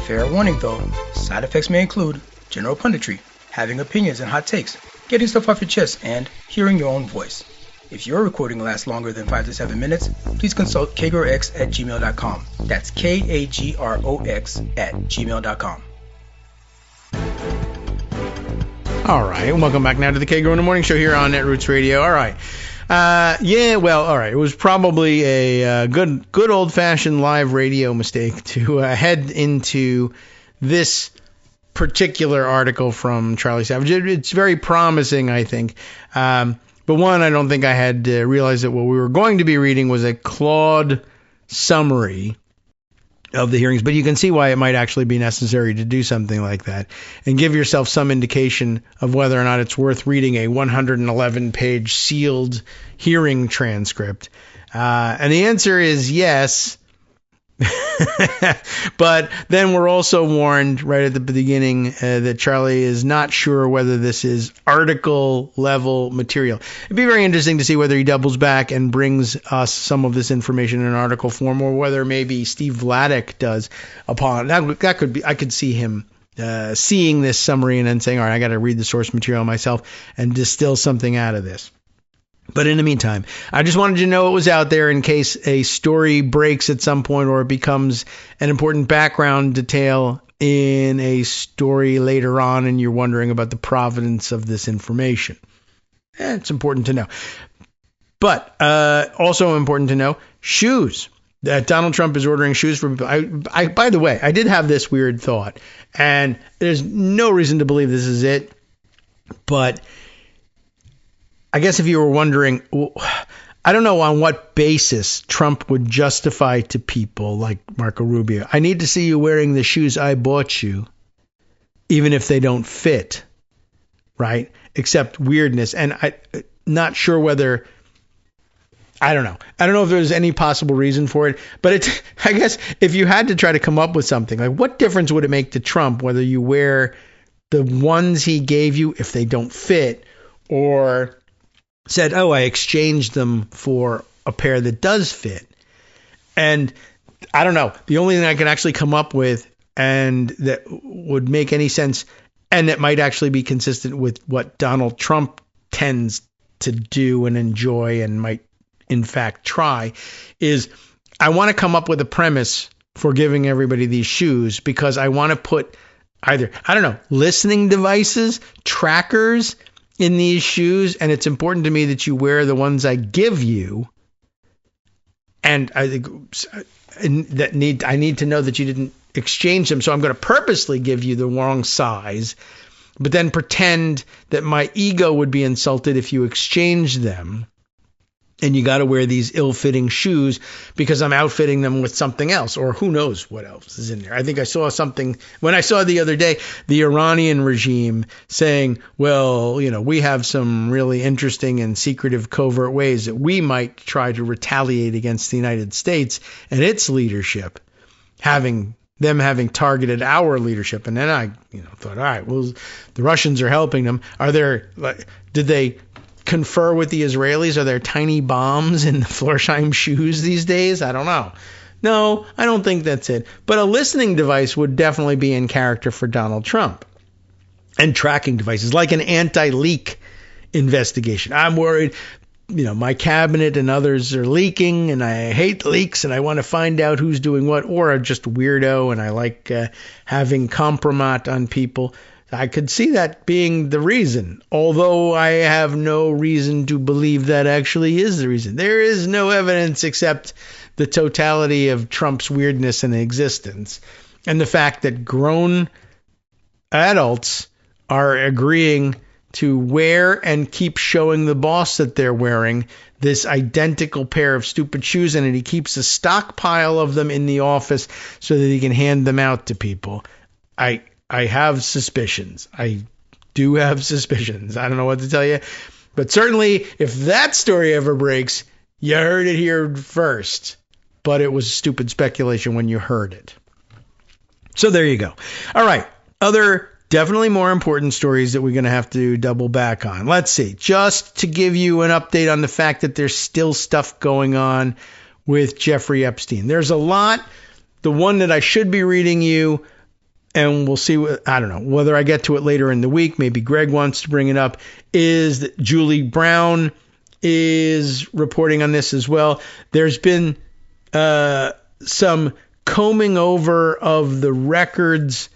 Fair warning though, side effects may include general punditry, having opinions and hot takes, getting stuff off your chest, and hearing your own voice. If your recording lasts longer than 5 to 7 minutes, please consult kagrox@gmail.com. That's KAGROX@gmail.com. All right, and welcome back now to the Kagro in the Morning Show here on Netroots Radio. All right. All right. It was probably a good old-fashioned live radio mistake to head into this particular article from Charlie Savage. It's very promising, I think. But one, I don't think I had realized that what we were going to be reading was a clawed summary of the hearings. But you can see why it might actually be necessary to do something like that and give yourself some indication of whether or not it's worth reading a 111-page sealed hearing transcript. And the answer is yes. But then we're also warned right at the beginning that Charlie is not sure whether this is article level material. It'd be very interesting to see whether he doubles back and brings us some of this information in article form, or whether maybe Steve Vladeck does upon that could be. I could see him seeing this summary and then saying, all right, I got to read the source material myself and distill something out of this. But in the meantime, I just wanted you to know it was out there in case a story breaks at some point or it becomes an important background detail in a story later on and you're wondering about the provenance of this information. It's important to know. But also important to know, shoes. That Donald Trump is ordering shoes for people. By the way, I did have this weird thought, and there's no reason to believe this is it, but I guess if you were wondering, I don't know on what basis Trump would justify to people like Marco Rubio, I need to see you wearing the shoes I bought you, even if they don't fit, right? Except weirdness. And I'm not sure whether, I don't know. I don't know if there's any possible reason for it, but I guess if you had to try to come up with something, like what difference would it make to Trump whether you wear the ones he gave you if they don't fit, or said, oh, I exchanged them for a pair that does fit? And I don't know. The only thing I can actually come up with and that would make any sense and that might actually be consistent with what Donald Trump tends to do and enjoy and might in fact try is I want to come up with a premise for giving everybody these shoes because I want to put either, I don't know, listening devices, trackers in these shoes, and it's important to me that you wear the ones I give you. And I think I need to know that you didn't exchange them, so I'm going to purposely give you the wrong size, but then pretend that my ego would be insulted if you exchange them. and you got to wear these ill-fitting shoes because I'm outfitting them with something else, or who knows what else is in there. I think I saw something when I saw the other day, the Iranian regime saying, well, we have some really interesting and secretive covert ways that we might try to retaliate against the United States and its leadership, having targeted our leadership. And then I thought, all right, well, the Russians are helping them. Did they confer with the Israelis? Are there tiny bombs in the Florsheim shoes these days? I don't know. No, I don't think that's it. But a listening device would definitely be in character for Donald Trump. And tracking devices, like an anti-leak investigation. I'm worried, my cabinet and others are leaking, and I hate leaks, and I want to find out who's doing what, or I'm just a weirdo, and I like having compromat on people. I could see that being the reason, although I have no reason to believe that actually is the reason. There is no evidence except the totality of Trump's weirdness in existence and the fact that grown adults are agreeing to wear and keep showing the boss that they're wearing this identical pair of stupid shoes, and he keeps a stockpile of them in the office so that he can hand them out to people. I have suspicions. I do have suspicions. I don't know what to tell you. But certainly, if that story ever breaks, you heard it here first. But it was stupid speculation when you heard it. So there you go. All right. Other definitely more important stories that we're going to have to double back on. Let's see. Just to give you an update on the fact that there's still stuff going on with Jeffrey Epstein. There's a lot. The one that I should be reading you, and we'll see, I don't know, whether I get to it later in the week, maybe Greg wants to bring it up, is that Julie Brown is reporting on this as well. There's been some combing over of the records.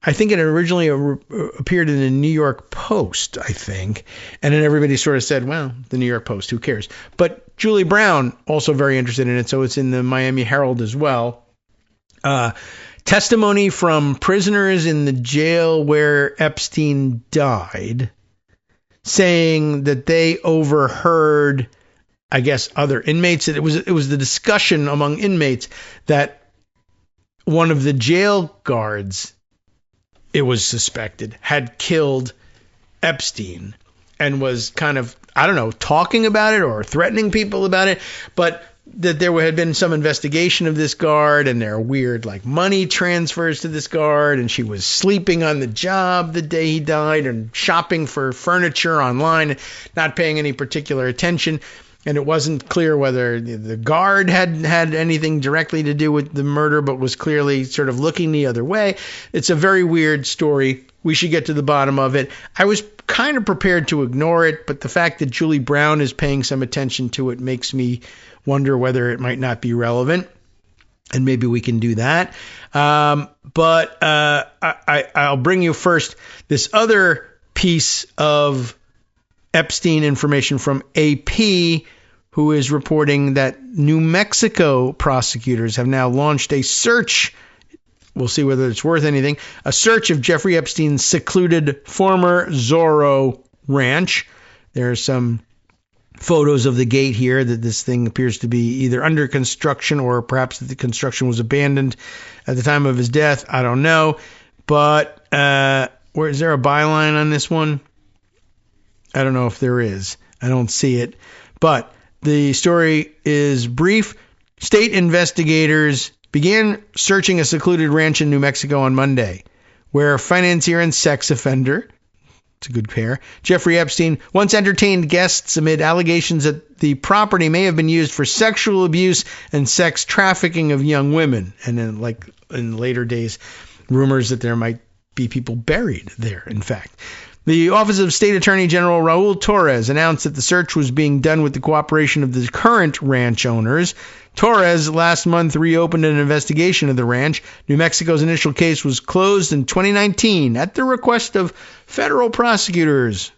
I think it originally appeared in the New York Post, I think. And then everybody sort of said, well, the New York Post, who cares? But Julie Brown, also very interested in it, so it's in the Miami Herald as well. Testimony from prisoners in the jail where Epstein died, saying that they overheard, I guess, other inmates. That it was the discussion among inmates that one of the jail guards, it was suspected, had killed Epstein and was kind of, I don't know, talking about it or threatening people about it, but that there had been some investigation of this guard, and there are weird money transfers to this guard, and she was sleeping on the job the day he died and shopping for furniture online, not paying any particular attention. And it wasn't clear whether the guard had anything directly to do with the murder, but was clearly sort of looking the other way. It's a very weird story. We should get to the bottom of it. I was kind of prepared to ignore it, but the fact that Julie Brown is paying some attention to it makes me wonder whether it might not be relevant, and maybe we can do that. But I'll bring you first this other piece of Epstein information from AP, who is reporting that New Mexico prosecutors have now launched a search. We'll see whether it's worth anything. A search of Jeffrey Epstein's secluded former Zorro ranch. There are some photos of the gate here that this thing appears to be either under construction or perhaps that the construction was abandoned at the time of his death. I don't know. But where is there a byline on this one? I don't know if there is. I don't see it. But the story is brief. State investigators began searching a secluded ranch in New Mexico on Monday, where financier and sex offender, it's a good pair, Jeffrey Epstein once entertained guests amid allegations that the property may have been used for sexual abuse and sex trafficking of young women. And then, in later days, rumors that there might be people buried there, in fact. The Office of State Attorney General Raul Torres announced that the search was being done with the cooperation of the current ranch owners. Torres last month reopened an investigation of the ranch. New Mexico's initial case was closed in 2019 at the request of federal prosecutors.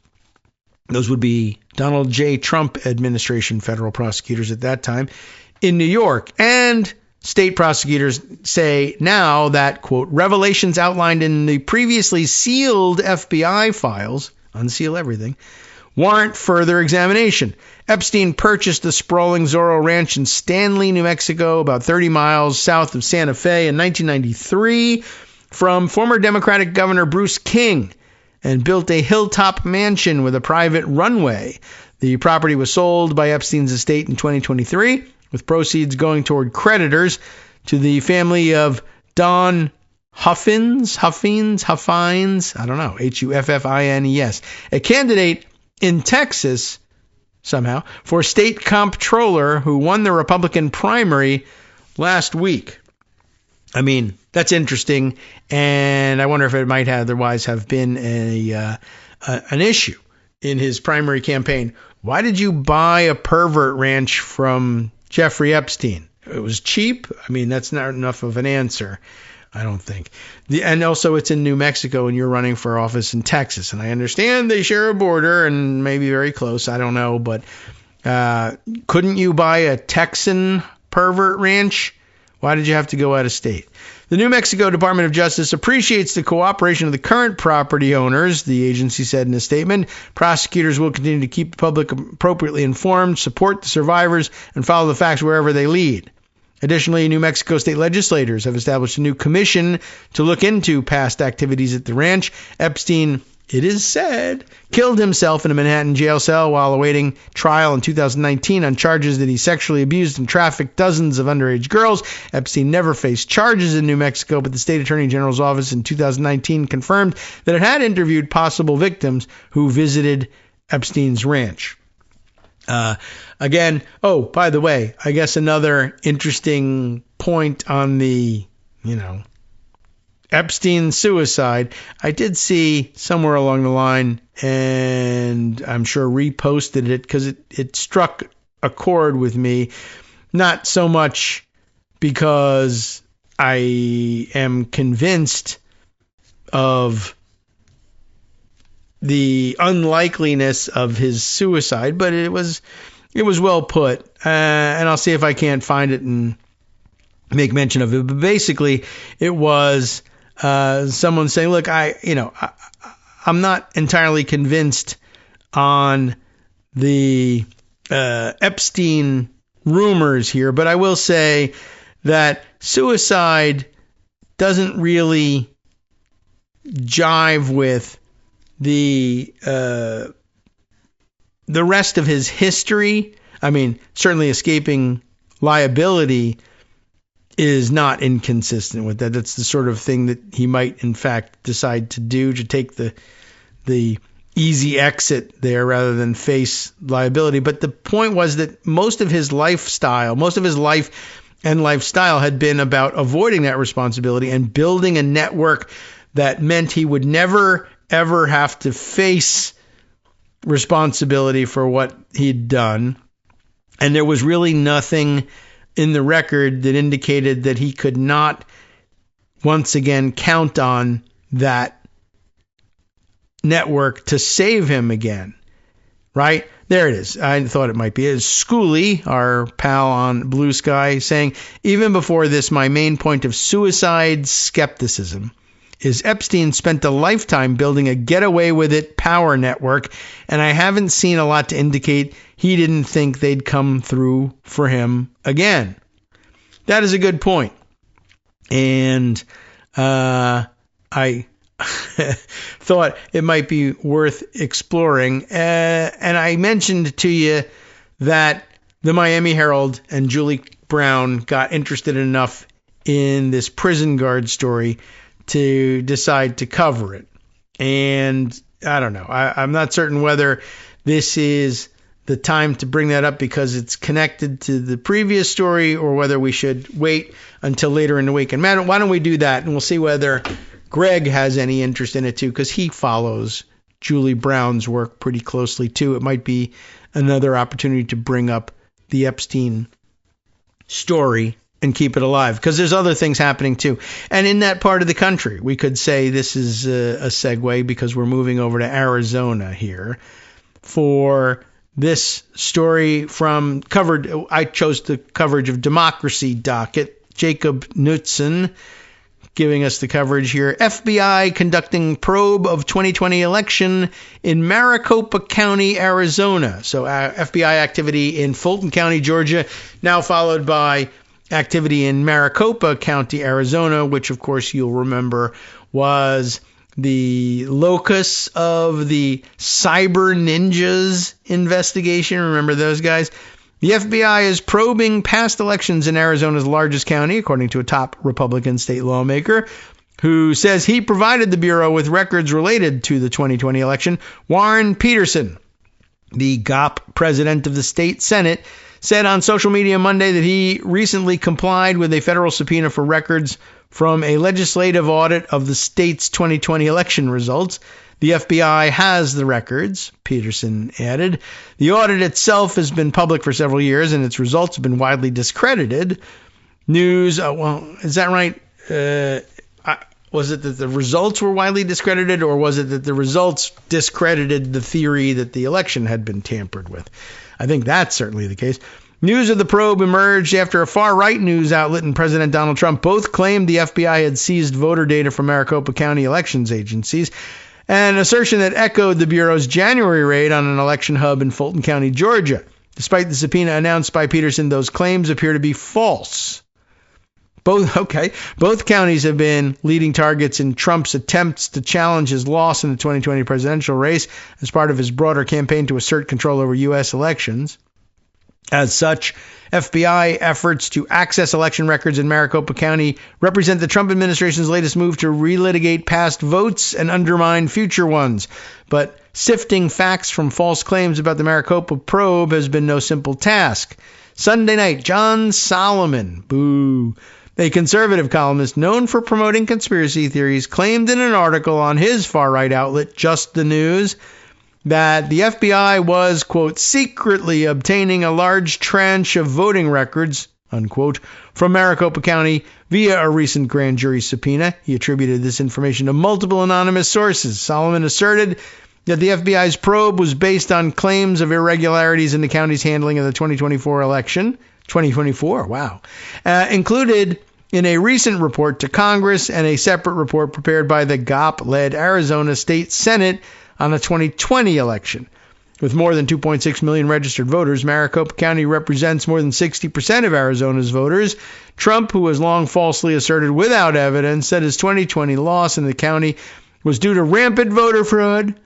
Those would be Donald J. Trump administration federal prosecutors at that time in New York. And state prosecutors say now that, quote, revelations outlined in the previously sealed FBI files, unseal everything, warrant further examination. Epstein purchased the sprawling Zorro Ranch in Stanley, New Mexico, about 30 miles south of Santa Fe in 1993 from former Democratic Governor Bruce King, and built a hilltop mansion with a private runway. The property was sold by Epstein's estate in 2023, with proceeds going toward creditors to the family of Don Huffines, I don't know, Huffines, a candidate in Texas, somehow, for state comptroller who won the Republican primary last week. I mean, that's interesting, and I wonder if it might otherwise have been an issue in his primary campaign. Why did you buy a pervert ranch from Jeffrey Epstein? It was cheap? I mean, that's not enough of an answer, I don't think. And also, it's in New Mexico, and you're running for office in Texas. And I understand they share a border and maybe very close. I don't know. But couldn't you buy a Texan pervert ranch? Why did you have to go out of state? The New Mexico Department of Justice appreciates the cooperation of the current property owners, the agency said in a statement. Prosecutors will continue to keep the public appropriately informed, support the survivors, and follow the facts wherever they lead. Additionally, New Mexico state legislators have established a new commission to look into past activities at the ranch. Epstein, it is said, killed himself in a Manhattan jail cell while awaiting trial in 2019 on charges that he sexually abused and trafficked dozens of underage girls. Epstein never faced charges in New Mexico, but the state attorney general's office in 2019 confirmed that it had interviewed possible victims who visited Epstein's ranch. Again, oh, by the way, I guess another interesting point on the, Epstein suicide, I did see somewhere along the line, and I'm sure reposted it because it struck a chord with me. Not so much because I am convinced of the unlikeliness of his suicide, but it was well put, and I'll see if I can't find it and make mention of it. But basically, it was someone saying, "Look, I'm not entirely convinced on the Epstein rumors here, but I will say that suicide doesn't really jive with the rest of his history. I mean, certainly escaping liability is not inconsistent with that. That's the sort of thing that he might, in fact, decide to do, to take the easy exit there rather than face liability. But the point was that most of his life and lifestyle had been about avoiding that responsibility and building a network that meant he would never, ever have to face responsibility for what he'd done. And there was really nothing in the record that indicated that he could not once again count on that network to save him again. Right? There it is. I thought it might be. It's Schooley, our pal on Blue Sky, saying, even before this, my main point of suicide skepticism is Epstein spent a lifetime building a get-away-with-it power network, and I haven't seen a lot to indicate he didn't think they'd come through for him again. That is a good point. And I thought it might be worth exploring. And I mentioned to you that the Miami Herald and Julie Brown got interested enough in this prison guard story to decide to cover it. And I don't know. I'm not certain whether this is the time to bring that up because it's connected to the previous story or whether we should wait until later in the week. And Matt, why don't we do that? And we'll see whether Greg has any interest in it too, because he follows Julie Brown's work pretty closely too. It might be another opportunity to bring up the Epstein story and keep it alive, because there's other things happening too. And in that part of the country, we could say this is a segue because we're moving over to Arizona here for this story from I chose the coverage of Democracy Docket. Jacob Knudsen giving us the coverage here. FBI conducting probe of 2020 election in Maricopa County, Arizona. So FBI activity in Fulton County, Georgia, now followed by activity in Maricopa County, Arizona, which, of course, you'll remember was the locus of the Cyber Ninjas investigation. Remember those guys? The FBI is probing past elections in Arizona's largest county, according to a top Republican state lawmaker, who says he provided the Bureau with records related to the 2020 election. Warren Peterson, the Gops president of the state Senate, said on social media Monday that he recently complied with a federal subpoena for records from a legislative audit of the state's 2020 election results. The FBI has the records, Peterson added. The audit itself has been public for several years, and its results have been widely discredited. News, is that right? Was it that the results were widely discredited, or was it that the results discredited the theory that the election had been tampered with? I think that's certainly the case. News of the probe emerged after a far-right news outlet and President Donald Trump both claimed the FBI had seized voter data from Maricopa County elections agencies, an assertion that echoed the Bureau's January raid on an election hub in Fulton County, Georgia. Despite the subpoena announced by Peterson, those claims appear to be false. Both counties have been leading targets in Trump's attempts to challenge his loss in the 2020 presidential race as part of his broader campaign to assert control over U.S. elections. As such, FBI efforts to access election records in Maricopa County represent the Trump administration's latest move to relitigate past votes and undermine future ones. But sifting facts from false claims about the Maricopa probe has been no simple task. Sunday night, John Solomon, a conservative columnist known for promoting conspiracy theories, claimed in an article on his far-right outlet, Just the News, that the FBI was, quote, secretly obtaining a large tranche of voting records, unquote, from Maricopa County via a recent grand jury subpoena. He attributed this information to multiple anonymous sources. Solomon asserted that the FBI's probe was based on claims of irregularities in the county's handling of the 2024 election. 2024, wow. Included in a recent report to Congress and a separate report prepared by the Gops-led Arizona State Senate on the 2020 election. With more than 2.6 million registered voters, Maricopa County represents more than 60% of Arizona's voters. Trump, who has long falsely asserted without evidence that his 2020 loss in the county was due to rampant voter fraud,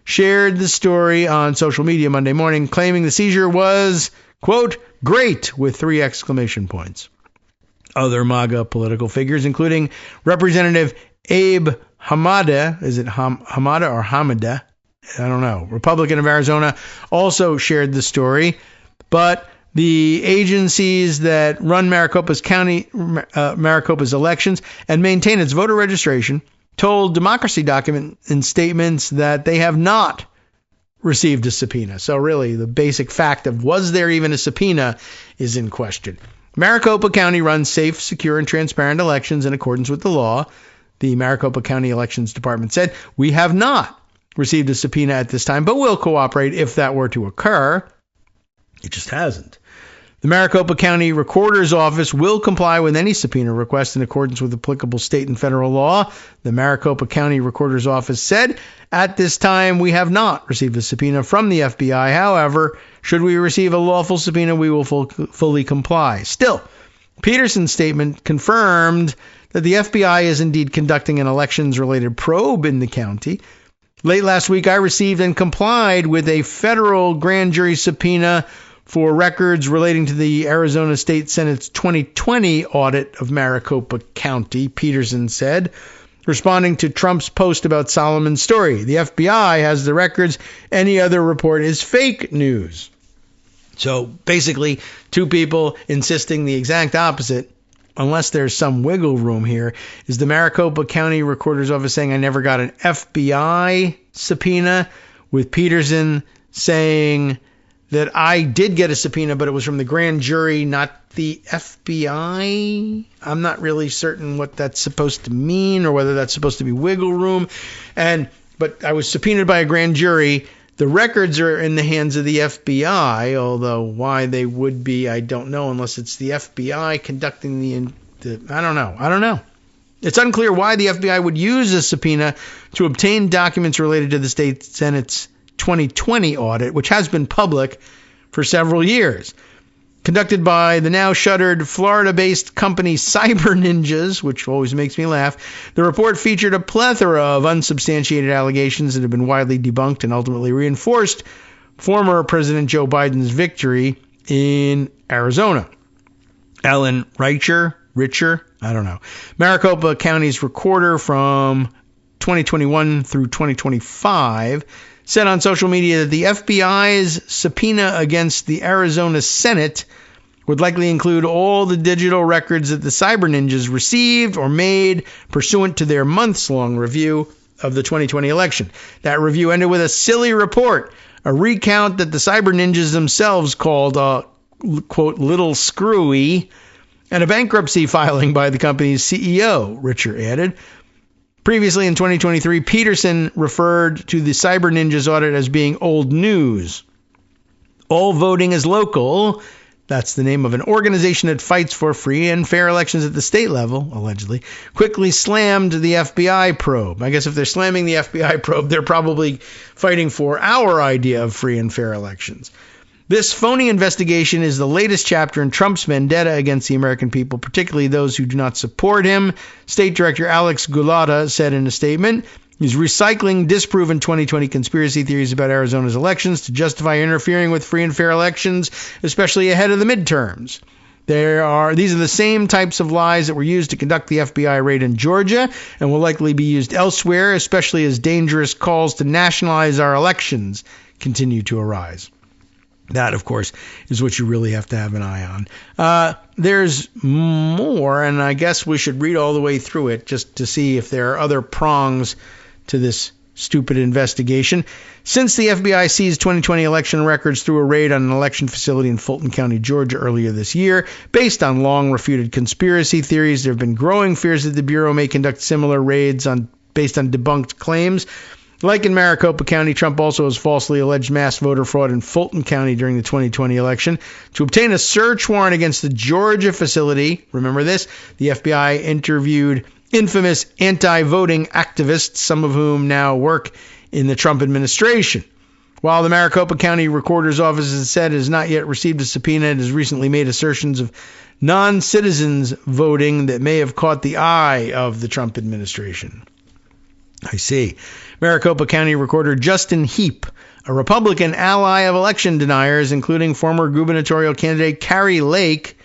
shared the story on social media Monday morning, claiming the seizure was, quote, great, with 3 exclamation points. Other MAGA political figures, including Representative Abe Hamada, is it Hamada or Hamada? I don't know. Republican of Arizona, also shared the story. But the agencies that run Maricopa's elections and maintain its voter registration told Democracy Document in statements that they have not received a subpoena. So really, the basic fact of was there even a subpoena is in question. Maricopa County runs safe, secure, and transparent elections in accordance with the law. The Maricopa County Elections Department said, we have not received a subpoena at this time, but will cooperate if that were to occur. It just hasn't. The Maricopa County Recorder's Office will comply with any subpoena request in accordance with applicable state and federal law. The Maricopa County Recorder's Office said, at this time, we have not received a subpoena from the FBI. However, should we receive a lawful subpoena, we will fully comply. Still, Peterson's statement confirmed that the FBI is indeed conducting an elections-related probe in the county. Late last week, I received and complied with a federal grand jury subpoena for records relating to the Arizona State Senate's 2020 audit of Maricopa County, Peterson said, responding to Trump's post about Solomon's story. The FBI has the records. Any other report is fake news. So basically, 2 people insisting the exact opposite, unless there's some wiggle room here, is the Maricopa County Recorder's Office saying I never got an FBI subpoena, with Peterson saying that I did get a subpoena, but it was from the grand jury, not the FBI. I'm not really certain what that's supposed to mean or whether that's supposed to be wiggle room. But I was subpoenaed by a grand jury. The records are in the hands of the FBI, although why they would be, I don't know, unless it's the FBI conducting the I don't know. It's unclear why the FBI would use a subpoena to obtain documents related to the state Senate's 2020 audit, which has been public for several years. Conducted by the now shuttered Florida-based company Cyber Ninjas, which always makes me laugh, the report featured a plethora of unsubstantiated allegations that have been widely debunked and ultimately reinforced former President Joe Biden's victory in Arizona. Ellen Richer, Maricopa County's recorder from 2021 through 2025, said on social media that the FBI's subpoena against the Arizona Senate would likely include all the digital records that the Cyber Ninjas received or made pursuant to their months-long review of the 2020 election. That review ended with a silly report, a recount that the Cyber Ninjas themselves called, quote, little screwy, and a bankruptcy filing by the company's CEO, Richer added. Previously in 2023, Peterson referred to the Cyber Ninjas audit as being old news. All Voting is Local, that's the name of an organization that fights for free and fair elections at the state level, allegedly, quickly slammed the FBI probe. I guess if they're slamming the FBI probe, they're probably fighting for our idea of free and fair elections. This phony investigation is the latest chapter in Trump's vendetta against the American people, particularly those who do not support him. State Director Alex Gulata said in a statement, he's recycling disproven 2020 conspiracy theories about Arizona's elections to justify interfering with free and fair elections, especially ahead of the midterms. These are the same types of lies that were used to conduct the FBI raid in Georgia and will likely be used elsewhere, especially as dangerous calls to nationalize our elections continue to arise. That, of course, is what you really have to have an eye on. There's more, and I guess we should read all the way through it just to see if there are other prongs to this stupid investigation. Since the FBI seized 2020 election records through a raid on an election facility in Fulton County, Georgia earlier this year, based on long-refuted conspiracy theories, there have been growing fears that the Bureau may conduct similar raids based on debunked claims. Like in Maricopa County, Trump also has falsely alleged mass voter fraud in Fulton County during the 2020 election. To obtain a search warrant against the Georgia facility, remember this, the FBI interviewed infamous anti-voting activists, some of whom now work in the Trump administration. While the Maricopa County Recorder's Office has said it has not yet received a subpoena, it has recently made assertions of non-citizens voting that may have caught the eye of the Trump administration. I see. Maricopa County Recorder Justin Heap, a Republican ally of election deniers, including former gubernatorial candidate Kari Lake,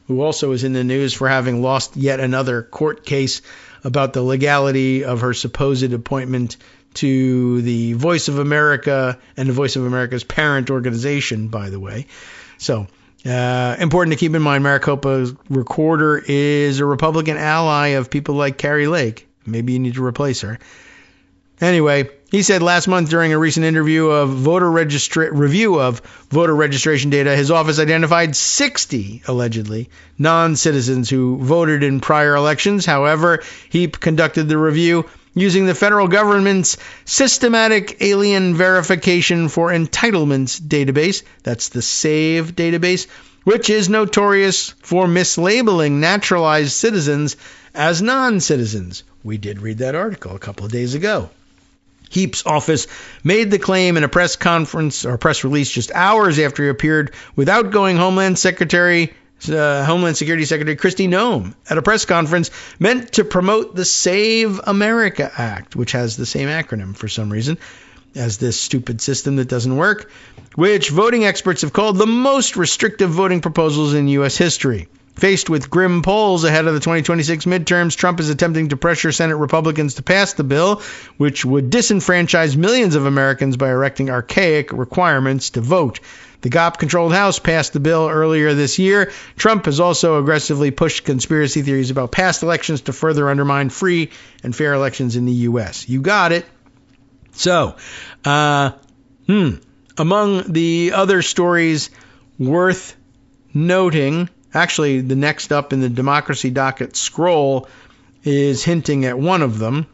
who also is in the news for having lost yet another court case about the legality of her supposed appointment to the Voice of America and the Voice of America's parent organization, by the way. So, important to keep in mind, Maricopa's Recorder is a Republican ally of people like Kari Lake. Maybe you need to replace her. Anyway, he said last month during a recent review of voter registration data, his office identified 60, allegedly, non-citizens who voted in prior elections. However, he conducted the review using the federal government's Systematic Alien Verification for Entitlements database. That's the SAVE database, which is notorious for mislabeling naturalized citizens as non-citizens. We did read that article a couple of days ago. Heap's office made the claim in a press conference or press release just hours after he appeared with outgoing Homeland Security Secretary Kristi Noem at a press conference meant to promote the Save America Act, which has the same acronym for some reason as this stupid system that doesn't work, which voting experts have called the most restrictive voting proposals in U.S. history. Faced with grim polls ahead of the 2026 midterms, Trump is attempting to pressure Senate Republicans to pass the bill, which would disenfranchise millions of Americans by erecting archaic requirements to vote. The Gops-controlled House passed the bill earlier this year. Trump has also aggressively pushed conspiracy theories about past elections to further undermine free and fair elections in the U.S. You got it. So, among the other stories worth noting, actually, the next up in the Democracy Docket scroll is hinting at one of them.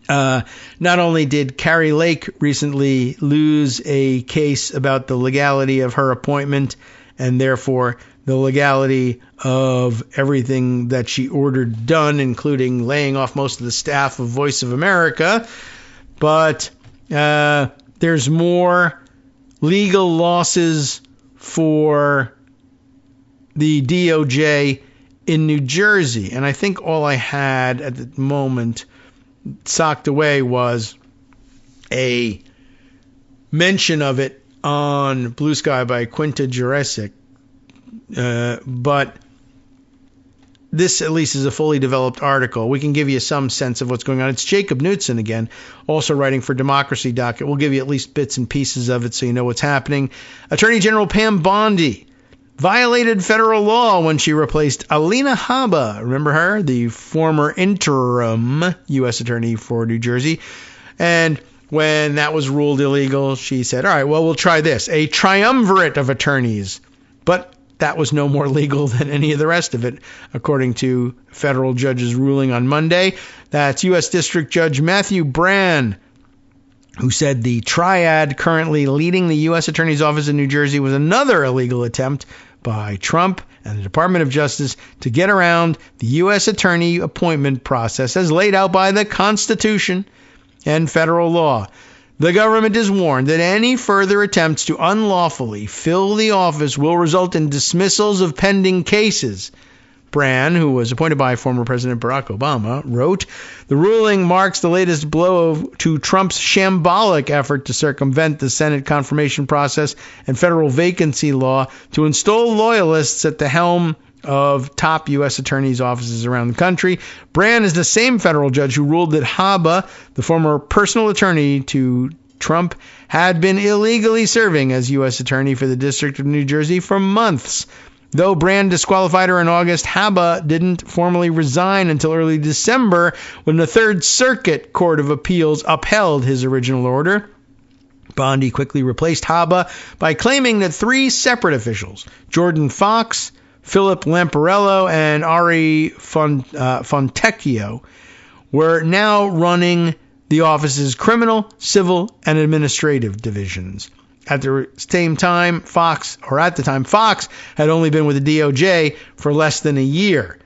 Not only did Kari Lake recently lose a case about the legality of her appointment and therefore the legality of everything that she ordered done, including laying off most of the staff of Voice of America. But there's more legal losses for the DOJ in New Jersey. And I think all I had at the moment socked away was a mention of it on Blue Sky by Quinta Jurecic. But this at least is a fully developed article. We can give you some sense of what's going on. It's Jacob Knudsen again, also writing for Democracy Docket. We'll give you at least bits and pieces of it so you know what's happening. Attorney General Pam Bondi violated federal law when she replaced Alina Habba. Remember her? The former interim U.S. attorney for New Jersey. And when that was ruled illegal, she said, all right, well, we'll try this. A triumvirate of attorneys. But that was no more legal than any of the rest of it, according to federal judge's ruling on Monday. That's U.S. District Judge Matthew Brann, who said the triad currently leading the U.S. Attorney's Office in New Jersey was another illegal attempt by Trump and the Department of Justice to get around the U.S. attorney appointment process as laid out by the Constitution and federal law. The government is warned that any further attempts to unlawfully fill the office will result in dismissals of pending cases. Brann, who was appointed by former President Barack Obama, wrote, the ruling marks the latest blow to Trump's shambolic effort to circumvent the Senate confirmation process and federal vacancy law to install loyalists at the helm of top U.S. attorneys' offices around the country. Brann is the same federal judge who ruled that Habba, the former personal attorney to Trump, had been illegally serving as U.S. attorney for the District of New Jersey for months. Though Brann disqualified her in August, Habba didn't formally resign until early December when the Third Circuit Court of Appeals upheld his original order. Bondi quickly replaced Habba by claiming that three separate officials, Jordan Fox, Philip Lamparello, and Ari Fontecchio, were now running the office's criminal, civil, and administrative divisions. At the time, Fox had only been with the DOJ for less than a year.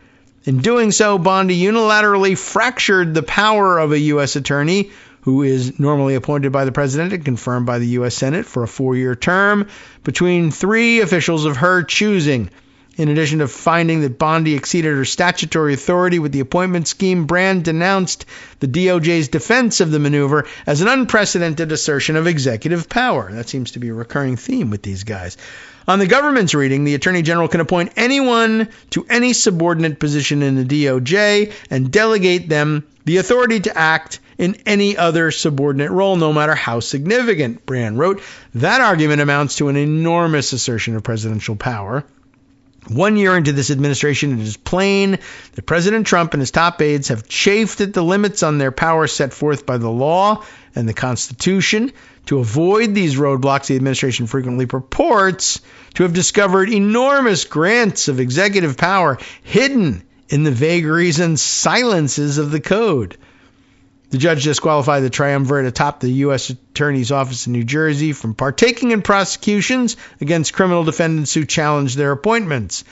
In doing so, Bondi unilaterally fractured the power of a U.S. attorney, who is normally appointed by the president and confirmed by the U.S. Senate for a 4-year term, between three officials of her choosing. In addition to finding that Bondi exceeded her statutory authority with the appointment scheme, Brann denounced the DOJ's defense of the maneuver as an unprecedented assertion of executive power. That seems to be a recurring theme with these guys. On the government's reading, the Attorney General can appoint anyone to any subordinate position in the DOJ and delegate them the authority to act in any other subordinate role, no matter how significant, Brann wrote. That argument amounts to an enormous assertion of presidential power. 1 year into this administration, it is plain that President Trump and his top aides have chafed at the limits on their power set forth by the law and the Constitution. To avoid these roadblocks, the administration frequently purports to have discovered enormous grants of executive power hidden in the vagaries and silences of the code. The judge disqualified the triumvirate atop the U.S. Attorney's Office in New Jersey from partaking in prosecutions against criminal defendants who challenged their appointments.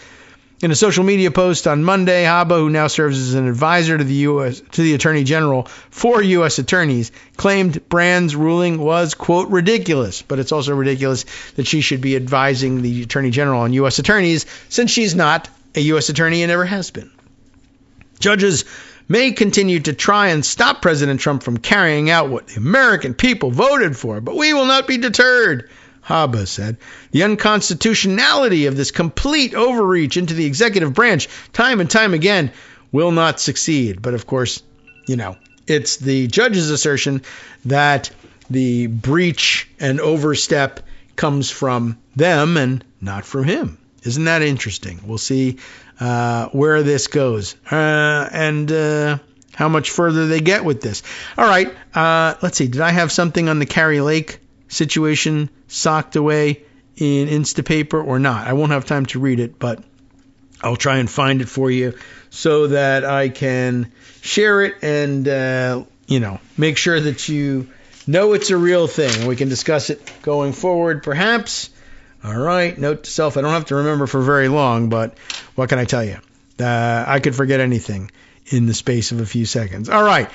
In a social media post on Monday, Habba, who now serves as an advisor to the Attorney General for U.S. attorneys, claimed Brann's ruling was, quote, ridiculous. But it's also ridiculous that she should be advising the Attorney General on U.S. attorneys, since she's not a U.S. attorney and never has been. Judges may continue to try and stop President Trump from carrying out what the American people voted for, but we will not be deterred, Habba said. The unconstitutionality of this complete overreach into the executive branch, time and time again, will not succeed. But of course, it's the judge's assertion that the breach and overstep comes from them and not from him. Isn't that interesting? We'll see where this goes and how much further they get with this. All right, let's see. Did I have something on the Kari Lake situation socked away in Instapaper or not? I won't have time to read it, but I'll try and find it for you so that I can share it and, make sure that you know it's a real thing. We can discuss it going forward, perhaps All right, note to self, I don't have to remember for very long, but what can I tell you? I could forget anything in the space of a few seconds. All right,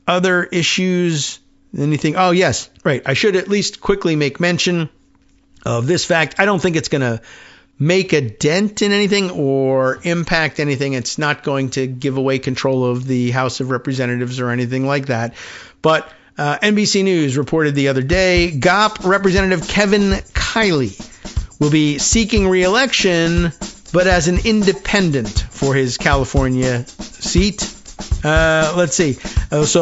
other issues, anything? Oh, yes, right. I should at least quickly make mention of this fact. I don't think it's going to make a dent in anything or impact anything. It's not going to give away control of the House of Representatives or anything like that. But NBC News reported the other day, Gops Representative Kevin Kiley will be seeking re-election, but as an independent for his California seat. Let's see. Was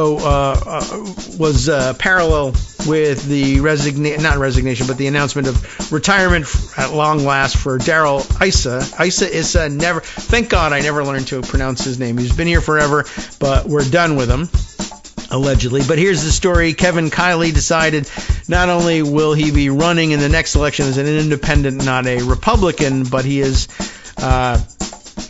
parallel with the the announcement of retirement at long last for Darrell Issa never. Thank God I never learned to pronounce his name. He's been here forever, but we're done with him, allegedly. But here's the story. Kevin Kiley decided not only will he be running in the next election as an independent, not a Republican, but he is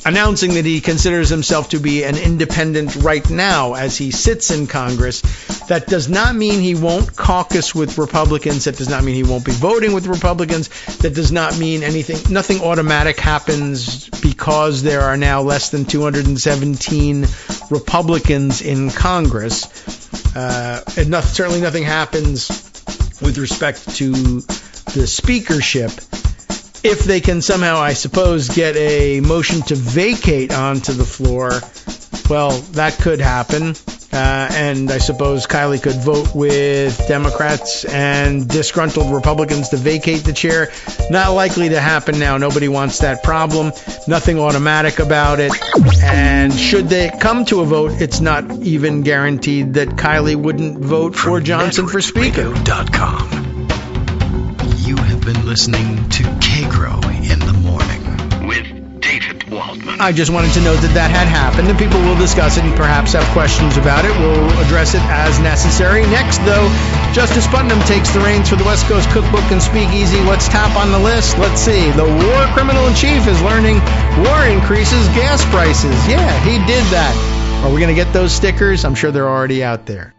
announcing that he considers himself to be an independent right now as he sits in Congress. That does not mean he won't caucus with Republicans. That does not mean he won't be voting with Republicans. That does not mean anything. Nothing automatic happens because there are now less than 217 Republicans in Congress. Certainly nothing happens with respect to the speakership. If they can somehow, I suppose, get a motion to vacate onto the floor, well, that could happen. And I suppose Kiley could vote with Democrats and disgruntled Republicans to vacate the chair. Not likely to happen now. Nobody wants that problem. Nothing automatic about it. And should they come to a vote, it's not even guaranteed that Kiley wouldn't vote for Johnson for Speaker. You have been listening to Kagro in the Morning with David Waldman. I just wanted to note that had happened, and people will discuss it and perhaps have questions about it. We'll address it as necessary. Next, though, Justice Putnam takes the reins for the West Coast Cookbook and Speakeasy. What's top on the list? Let's see. The war criminal in chief is learning war increases gas prices. Yeah, he did that. Are we going to get those stickers? I'm sure they're already out there.